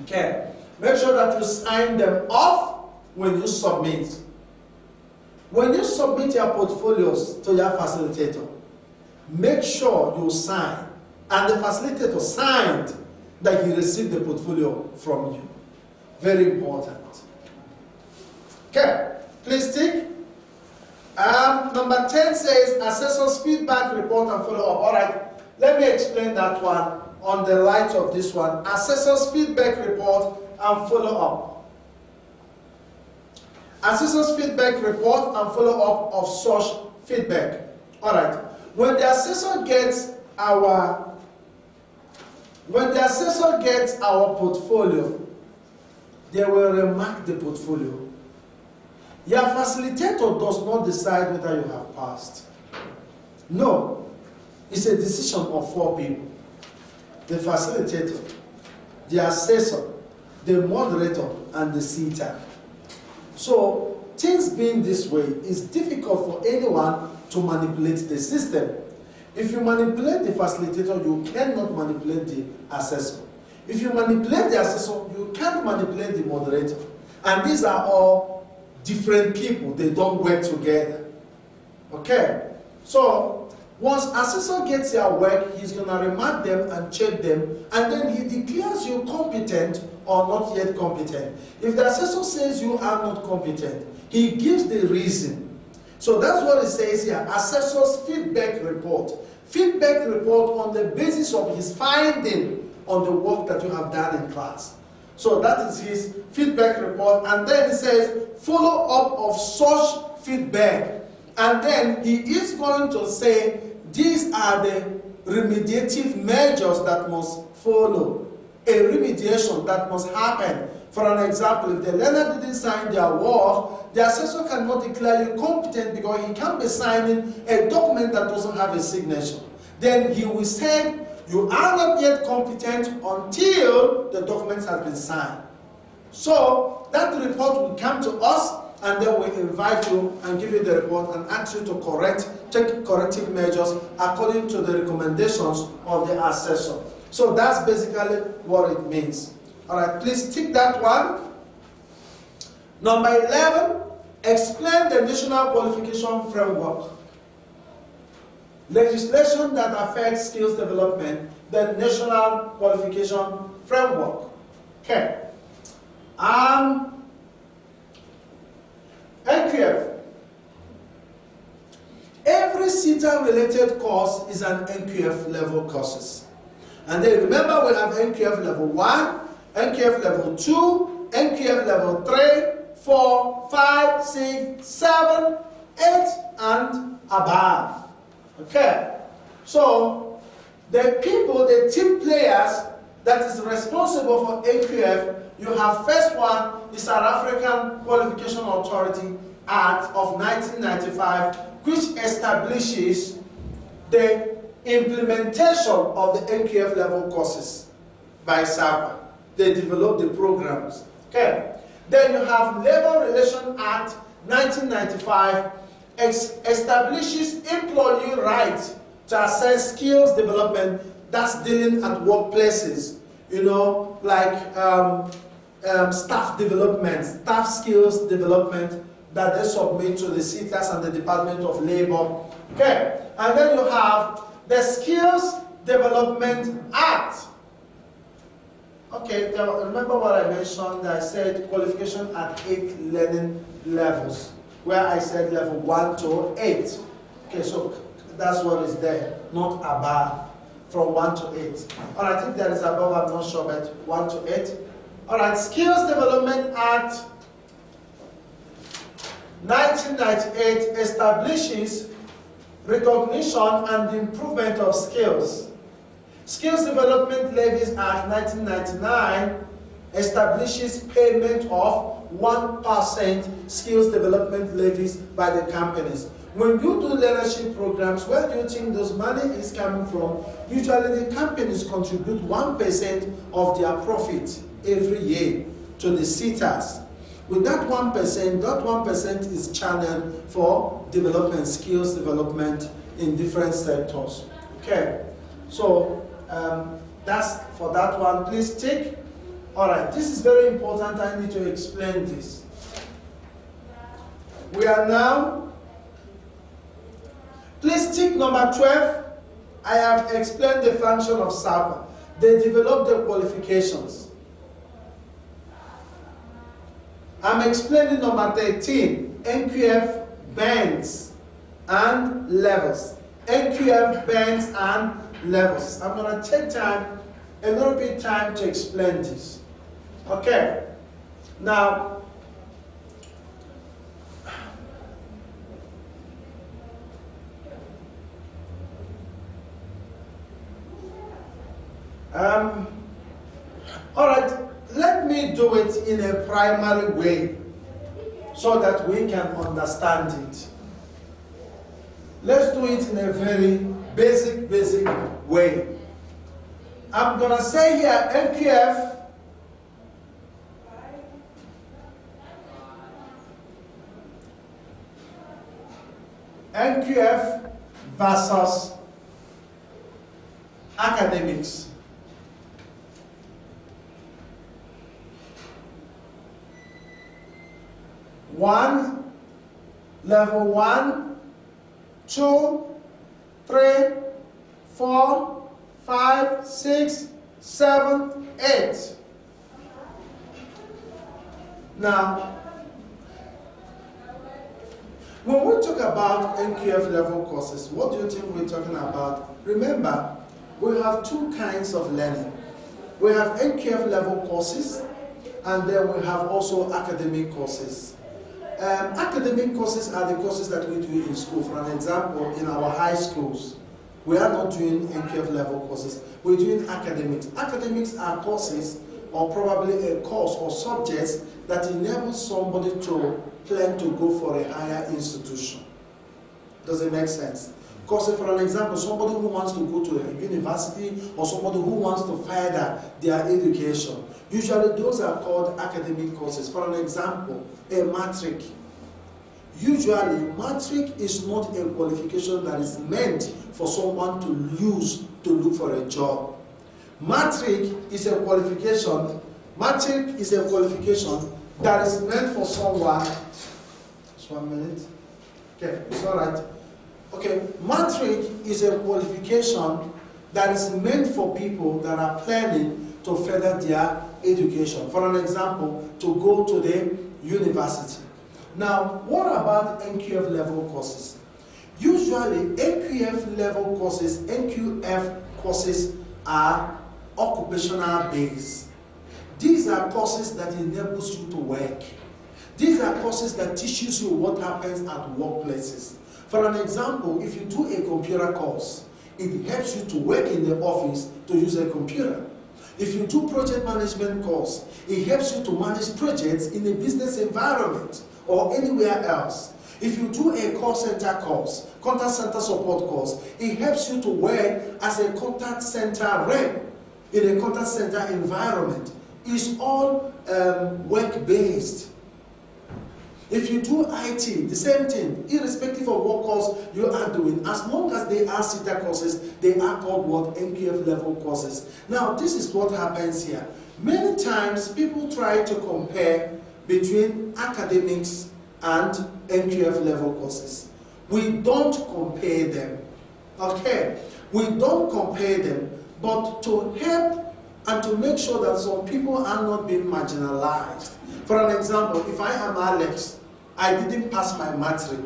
Okay, make sure that you sign them off when you submit. When you submit your portfolios to your facilitator, make sure you sign, and the facilitator signed that he received the portfolio from you. Very important. Okay, please tick. Number 10 says assessor's feedback report and follow-up. All right, let me explain that one on the light of this one. Assessor's feedback report and follow-up. Assessor's feedback report and follow-up of such feedback. All right. When the assessor gets our portfolio, they will remark the portfolio. Your facilitator does not decide whether you have passed. No, it's a decision of 4 people: the facilitator, the assessor, the moderator, and the seater. So, things being this way, it's difficult for anyone to manipulate the system. If you manipulate the facilitator, you cannot manipulate the assessor. If you manipulate the assessor, you can't manipulate the moderator. And these are all different people. They don't work together. Okay? So, once assessor gets your work, he's going to remark them and check them, and then he declares you competent or not yet competent. If the assessor says you are not competent, he gives the reason. So that's what it says here, assessor's feedback report. Feedback report on the basis of his finding on the work that you have done in class. So that is his feedback report, and then it says follow-up of such feedback. And then he is going to say, these are the remediative measures that must follow. A remediation that must happen. For an example, if the learner didn't sign their work, the assessor cannot declare you competent because he can't be signing a document that doesn't have a signature. Then he will say, you are not yet competent until the document has been signed. So that report will come to us, and then we invite you and give you the report and ask you to take corrective measures according to the recommendations of the assessor. So that's basically what it means. All right, please tick that one. Number 11, explain the National Qualification Framework. Legislation that affects skills development, the National Qualification Framework. Okay. NQF. Every CETA-related course is an NQF level courses. And then remember, we have NQF level 1, NQF level 2, NQF level 3, 4, 5, 6, 7, 8, and above. Okay? So, the people, the team players, that is responsible for NQF, you have first one is South African Qualification Authority Act of 1995, which establishes the implementation of the NQF level courses by Saqa. They develop the programs. Okay. Then you have Labor Relations Act 1995, establishes employee rights to assess skills development that's dealing at workplaces, you know, like staff development, staff skills development that they submit to the Setas and the Department of Labor. Okay, and then you have the Skills Development Act. Okay, remember what I mentioned? I said qualification at 8 learning levels, where I said level 1 to 8. Okay, so that's what is there, not above, from 1 to 8. All right, I think that is above, I'm not sure, but 1 to 8. All right, Skills Development Act 1998 establishes recognition and improvement of skills. Skills Development Levies Act 1999 establishes payment of 1% skills development levies by the companies. When you do leadership programs, where do you think those money is coming from? Usually the companies contribute 1% of their profit every year to the Setas. With that 1% is channeled for development, skills development in different sectors. Okay, so that's for that one. Please take. All right, this is very important. I need to explain this. We are now. Please tick number 12. I have explained the function of Saqa. They develop the qualifications. I'm explaining number 13, NQF bands and levels. NQF bands and levels. I'm going to take time, a little bit time to explain this. Okay. Now, all right, let me do it in a primary way so that we can understand it. Let's do it in a very basic way. I'm going to say here NQF versus academics. Level 1, 2, 3, 4, 5, 6, 7, 8. Now, when we talk about NQF level courses, what do you think we're talking about? Remember, we have two kinds of learning. We have NQF level courses, and then we have also academic courses. Academic courses are the courses that we do in school. For an example, in our high schools, we are not doing NQF level courses. We're doing academics. Academics are courses, or probably a course or subjects that enable somebody to plan to go for a higher institution. Does it make sense? Because for an example, somebody who wants to go to a university or somebody who wants to further their education, usually those are called academic courses. For an example, a matric. Usually, matric is not a qualification that is meant for someone to use to look for a job. Matric is a qualification. Matric is a qualification that is meant for someone. Just 1 minute. Okay, it's all right. Okay, matric is a qualification that is meant for people that are planning to further their education. For an example, to go to the university. Now, what about NQF level courses? Usually, NQF level courses, NQF courses are occupational based. These are courses that enables you to work. These are courses that teaches you what happens at workplaces. For an example, if you do a computer course, it helps you to work in the office to use a computer. If you do project management course, it helps you to manage projects in a business environment or anywhere else. If you do a call center course, contact center support course, it helps you to work as a contact center rep in a contact center environment. It's all work-based. If you do IT, the same thing, irrespective of what course you are doing, as long as they are Setas courses, they are called what? NQF-level courses. Now, this is what happens here. Many times, people try to compare between academics and NQF-level courses. We don't compare them, okay? We don't compare them, but to help and to make sure that some people are not being marginalized. For an example, if I am Alex, I didn't pass my matric,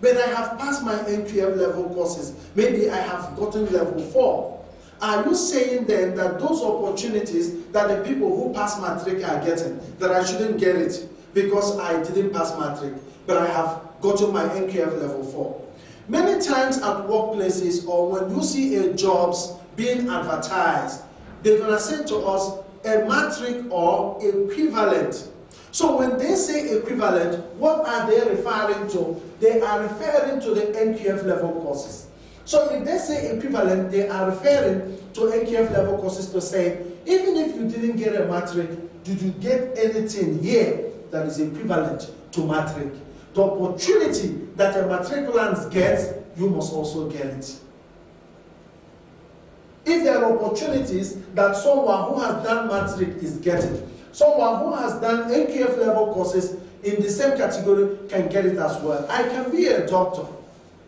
but I have passed my NQF-level courses. Maybe I have gotten level 4. Are you saying then that those opportunities that the people who pass matric are getting, that I shouldn't get it because I didn't pass matric, but I have gotten my NQF-level 4? Many times at workplaces or when you see a jobs being advertised, they're going to say to us a matric or equivalent. So when they say equivalent, what are they referring to? They are referring to the NQF-level courses. So if they say equivalent, they are referring to NQF-level courses to say, even if you didn't get a matric, did you get anything here that is equivalent to matric? The opportunity that a matriculant gets, you must also get it. If there are opportunities that someone who has done matric is getting, someone who has done NQF-level courses in the same category can get it as well. I can be a doctor.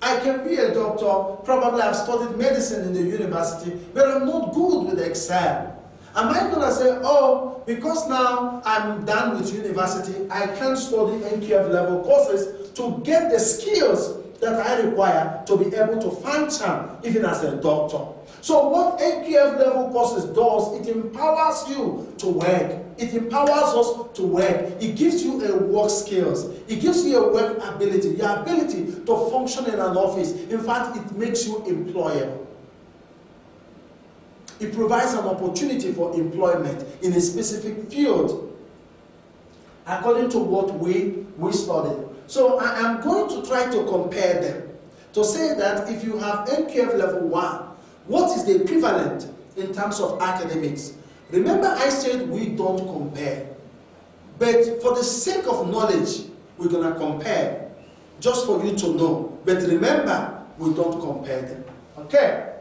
I can be a doctor. Probably I've studied medicine in the university, but I'm not good with Excel. Am I going to say, oh, because now I'm done with university, I can't study NQF-level courses to get the skills that I require to be able to function even as a doctor? So what NQF-level courses does, it empowers you to work. It empowers us to work. It gives you a work skills. It gives you a work ability, your ability to function in an office. In fact, it makes you employable. It provides an opportunity for employment in a specific field according to what we studied. So I am going to try to compare them to say that if you have NQF-level 1, what is the equivalent in terms of academics? Remember I said we don't compare. But for the sake of knowledge, we're going to compare. Just for you to know. But remember, we don't compare them. Okay?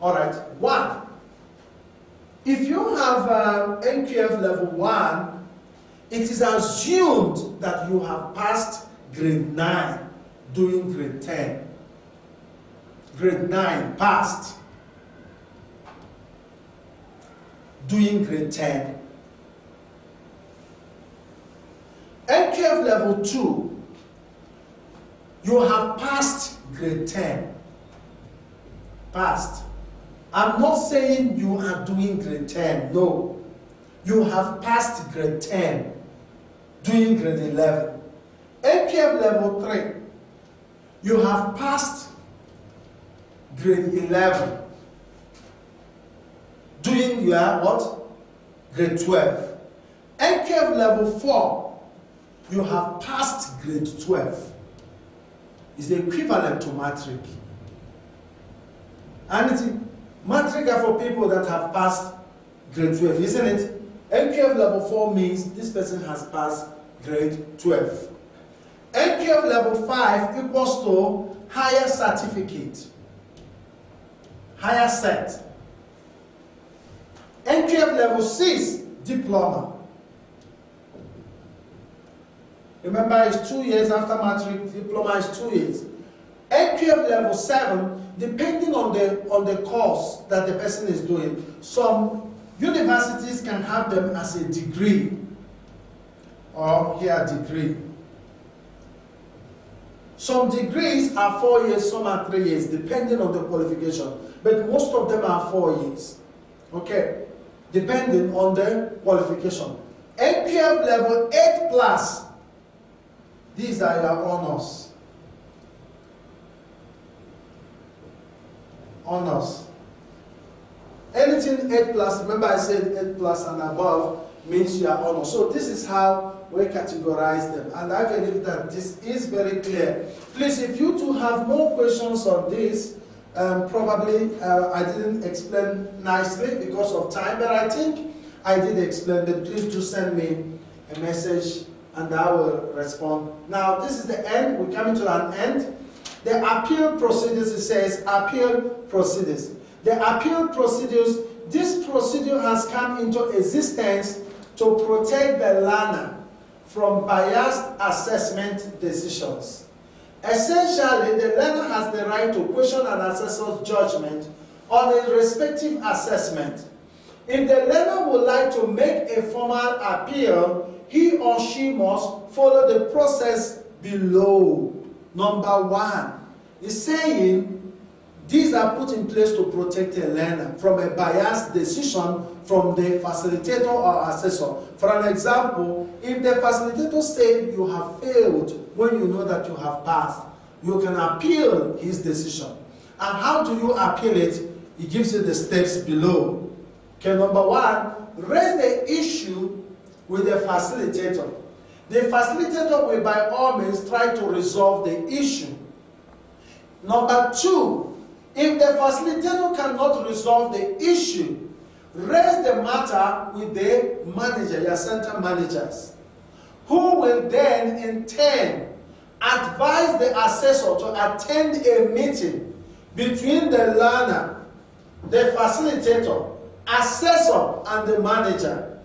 Alright. 1. If you have NQF-level 1, it is assumed that you have passed grade 9 doing grade 10. Grade 9 passed. Doing grade 10. NQF-level 2, you have passed grade 10. Passed. I'm not saying you are doing grade 10, no. You have passed grade 10, doing grade 11. NQF-level 3, you have passed grade 11, doing your what? Grade 12. NQF-level 4, you have passed grade 12. Is equivalent to matric. And matric are for people that have passed grade 12, isn't it? NQF-level 4 means this person has passed grade 12. NQF-level 5 equals to higher certificate. Higher set. NQF-level 6, diploma. Remember, it's 2 years after matric, diploma is 2 years. NQF-level 7, depending on the course that the person is doing, some universities can have them as a degree, or here degree. Some degrees are 4 years, some are 3 years, depending on the qualification. But most of them are 4 years. Okay? Depending on the qualification. NQF-level 8 plus, these are your honors. Honors. Anything 8 plus, remember I said 8 plus and above means you are honor. So this is how we categorize them. And I believe that this is very clear. Please, if you two have more questions on this, probably I didn't explain nicely because of time, but I think I did explain, but please do send me a message and I will respond. Now, this is the end. We're coming to an end. The appeal procedures, it says appeal procedures. The appeal procedures, this procedure has come into existence to protect the learner from biased assessment decisions. Essentially, the learner has the right to question an assessor's judgment on a respective assessment. If the learner would like to make a formal appeal, he or she must follow the process below. Number 1 is saying these are put in place to protect a learner from a biased decision from the facilitator or assessor. For an example, if the facilitator said you have failed when you know that you have passed, you can appeal his decision. And how do you appeal it? He gives you the steps below. Okay, number 1, raise the issue with the facilitator. The facilitator will by all means try to resolve the issue. Number 2, if the facilitator cannot resolve the issue, raise the matter with the manager, your center managers, who will then in turn advise the assessor to attend a meeting between the learner, the facilitator, assessor, and the manager.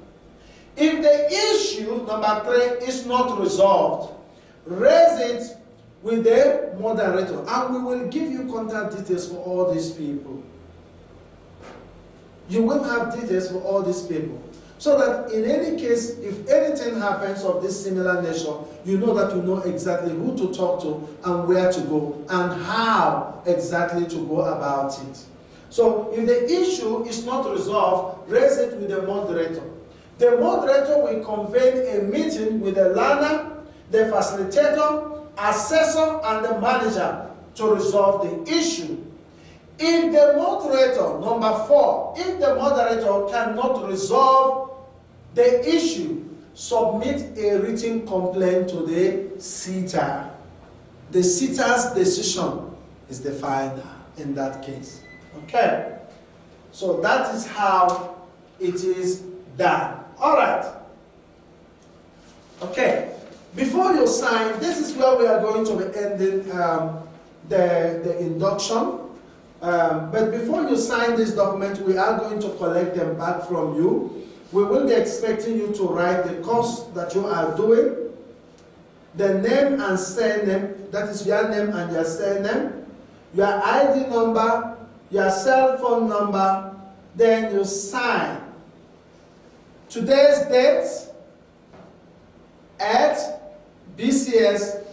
If the issue, number 3, is not resolved, raise it with the moderator, and we will give you contact details for all these people. You will have details for all these people, so that in any case, if anything happens of this similar nature, you know that you know exactly who to talk to and where to go and how exactly to go about it. So if the issue is not resolved, raise it with the moderator. The moderator will convene a meeting with the learner, the facilitator, assessor, and the manager to resolve the issue. If the moderator, number 4, if the moderator cannot resolve the issue, submit a written complaint to the sitter. The sitter's decision is the final in that case. Okay? So that is how it is done. All right. Okay. Before you sign, this is where we are going to be ending the induction. But before you sign this document, we are going to collect them back from you. We will be expecting you to write the course that you are doing, the name and surname, that is your name and your surname, your ID number, your cell phone number, then you sign. Today's date at BCS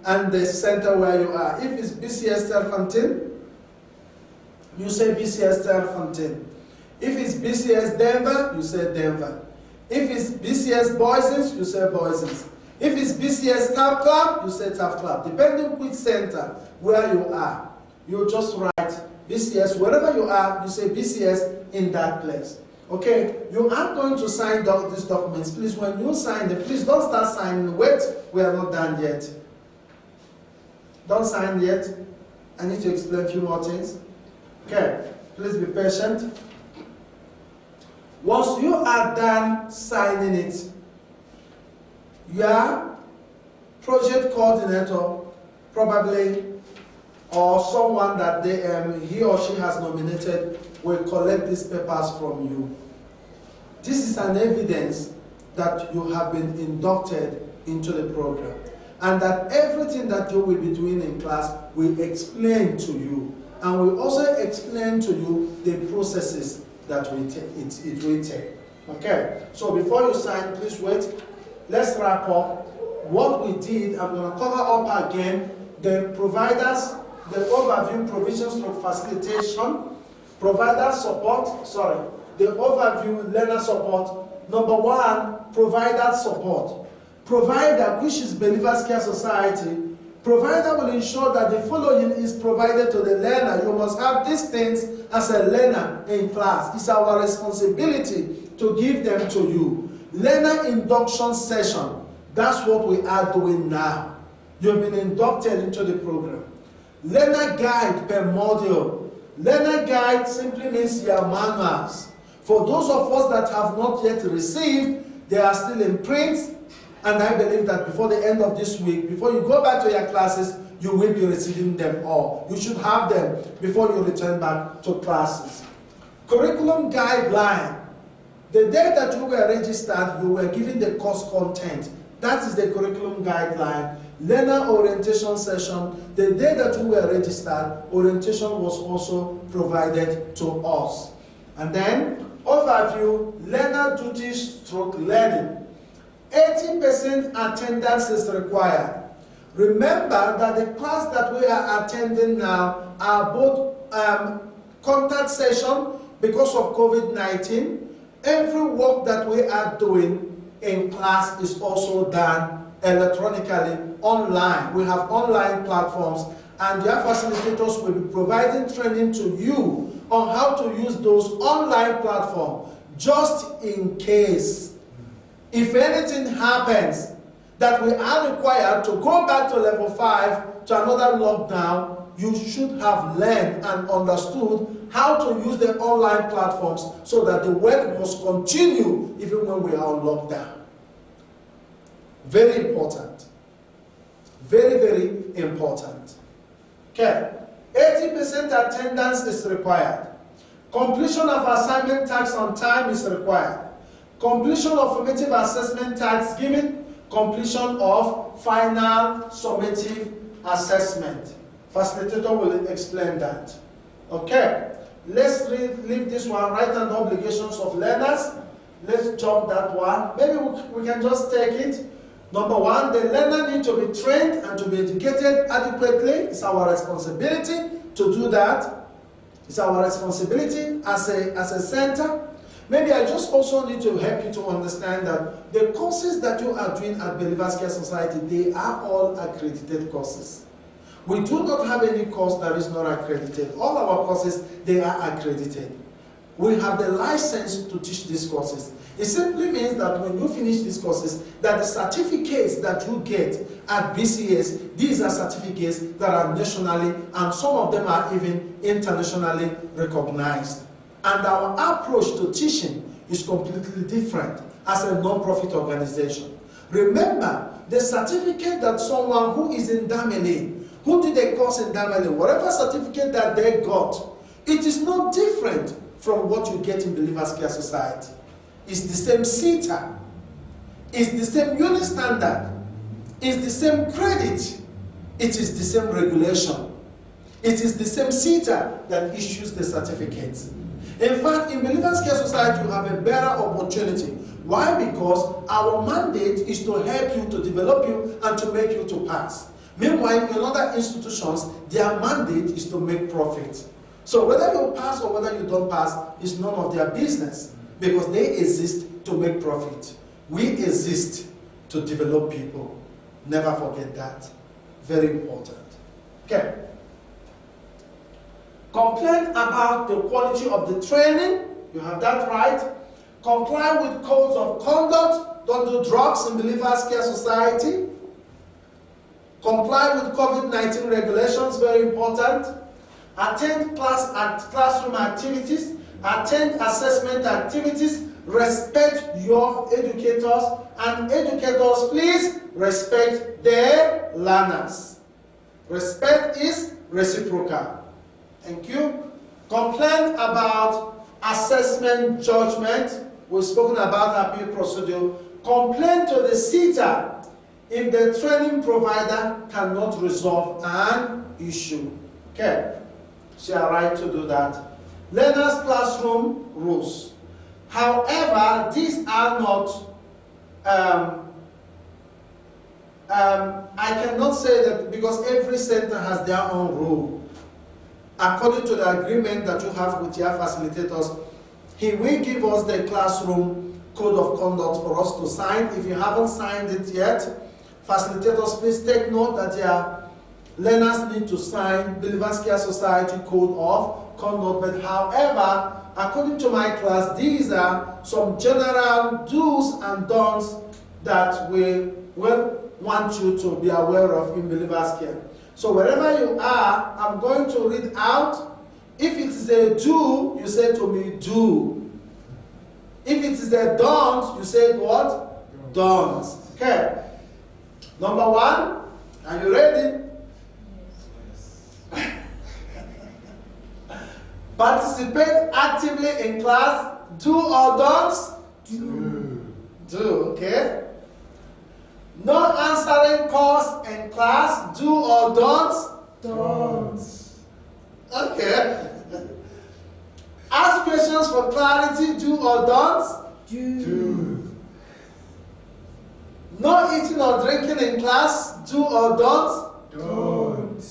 and the center where you are. If it's BCS Telfontaine, you say BCS Telfontaine. If it's BCS Denver, you say Denver. If it's BCS Boise, you say Boise. If it's BCS Taft Club, you say Taft Club. Depending which center where you are, you just write BCS. Wherever you are, you say BCS in that place. Okay, you are going to sign these documents. Please, when you sign them, please don't start signing. Wait, we are not done yet. Don't sign yet. I need to explain a few more things. Okay, please be patient. Once you are done signing it, your project coordinator, probably, or someone that he or she has nominated, will collect these papers from you. This is an evidence that you have been inducted into the program, and that everything that you will be doing in class will explain to you, and will also explain to you the processes that it will take. Okay, so before you sign, please wait. Let's wrap up what we did. I'm going to cover up again the providers, the overview, provisions for facilitation, provider support, the overview, learner support. Number 1, provider support. Provider, which is Believers Care Society, Provider will ensure that the following is provided to the learner. You must have these things as a learner in class. It's our responsibility to give them to you. Learner induction session. That's what we are doing now. You've been inducted into the program. Learner guide per module. Learner guide simply means your manuals. For those of us that have not yet received, they are still in print. And I believe that before the end of this week, before you go back to your classes, you will be receiving them all. You should have them before you return back to classes. Curriculum guideline. The day that you were registered, you were given the course content. That is the curriculum guideline. Learner orientation session. The day that you were registered, orientation was also provided to us. And then, overview, learner duties stroke learning. 80% attendance is required. Remember that the class that we are attending now are both contact session because of COVID-19. Every work that we are doing in class is also done electronically, online. We have online platforms, and their facilitators will be providing training to you on how to use those online platforms, just in case. If anything happens that we are required to go back to level 5 to another lockdown, you should have learned and understood how to use the online platforms so that the work must continue even when we are on lockdown. Very important. Very, very important. Okay. 80% attendance is required. Completion of assignment tasks on time is required. Completion of formative assessment tasks given. Completion of final summative assessment. Facilitator will explain that. Okay. Let's leave this one, right hand obligations of learners. Let's jump that one. Maybe we can just take it. Number one, the learner needs to be trained and to be educated adequately. It's our responsibility to do that. It's our responsibility as a center. Maybe I just also need to help you to understand that the courses that you are doing at Believers Care Society, they are all accredited courses. We do not have any course that is not accredited. All our courses, they are accredited. We have the license to teach these courses. It simply means that when you finish these courses, that the certificates that you get at BCS, these are certificates that are nationally, and some of them are even internationally recognized. And our approach to teaching is completely different as a non-profit organization. Remember, the certificate that someone who is in Damele, who did a course in Damele, whatever certificate that they got, it is not different from what you get in Believers Care Society. It's the same SETA. It's the same unit standard. It's the same credit. It is the same regulation. It is the same SETA that issues the certificates. In fact, in Believers Care Society, you have a better opportunity. Why? Because our mandate is to help you, to develop you, and to make you to pass. Meanwhile, in other institutions, their mandate is to make profit. So whether you pass or whether you don't pass is none of their business, because they exist to make profit. We exist to develop people. Never forget that. Very important. Okay. Complain about the quality of the training. You have that right. Comply with codes of conduct. Don't do drugs in Believers Care Society. Comply with COVID-19 regulations. Very important. Attend classroom activities. Attend assessment activities. Respect your educators. And educators, please respect their learners. Respect is reciprocal. Thank you. Complain about assessment judgment. We've spoken about appeal procedure. Complain to the SETA if the training provider cannot resolve an issue. Okay. So you are right to do that. Learners' classroom rules. However, these are not, I cannot say that because every center has their own rule. According to the agreement that you have with your facilitators, he will give us the classroom code of conduct for us to sign. If you haven't signed it yet, facilitators, please take note that learners need to sign Believers Care Society Code of Conduct. But however, according to my class, these are some general do's and don'ts that we will want you to be aware of in Believers Care. So wherever you are, I'm going to read out. If it is a do, you say to me, do. If it is a don't, you say what? Don't. Okay. Number one, are you ready? Yes. Participate actively in class, do or don't? Do. Do, okay. No answering calls in class, do or don't? Don't. Okay. Ask questions for clarity, do or don't? Do. No eating or drinking in class, do or don't? Don't.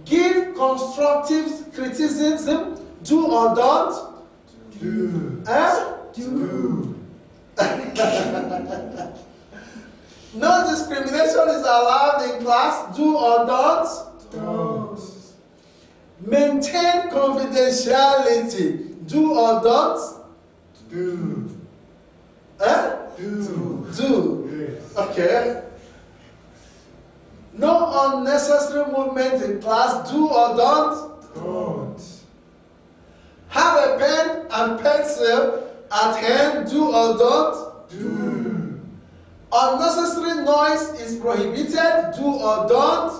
Give constructive criticism, do or don't? Do. Do. No discrimination is allowed in class, do or don't? Don't. Maintain confidentiality, do or don't? Do. Do. Do. Yes. Okay. No unnecessary movement in class, do or don't? Don't. Have a pen and pencil at hand, do or don't? Do. Unnecessary noise is prohibited, do or don't?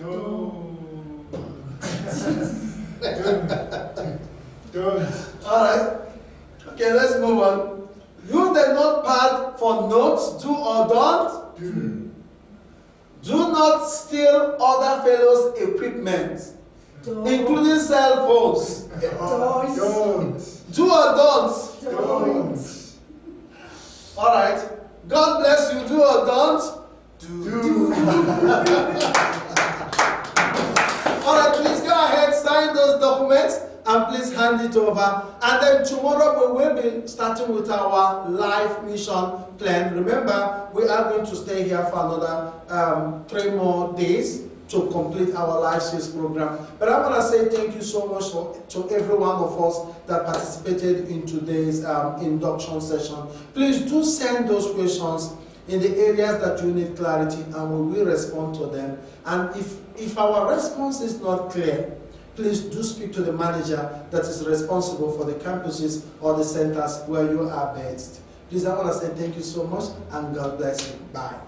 Don't. Don't. Alright. Okay, let's move on. Use the notepad for notes, do or don't? Do. Do not steal other fellows' equipment, including cell phones. Don't. Do or don't? Don't. Alright. God bless you, do or don't? Do. Alright, please go ahead, sign those documents, and please hand it over. And then tomorrow we will be starting with our life mission plan. Remember, we are going to stay here for another 3 more days to complete our life skills program. But I want to say thank you so much to every one of us that participated in today's induction session. Please do send those questions in the areas that you need clarity, and we will respond to them. And if our response is not clear, please do speak to the manager that is responsible for the campuses or the centers where you are based. Please, I want to say thank you so much, and God bless you. Bye.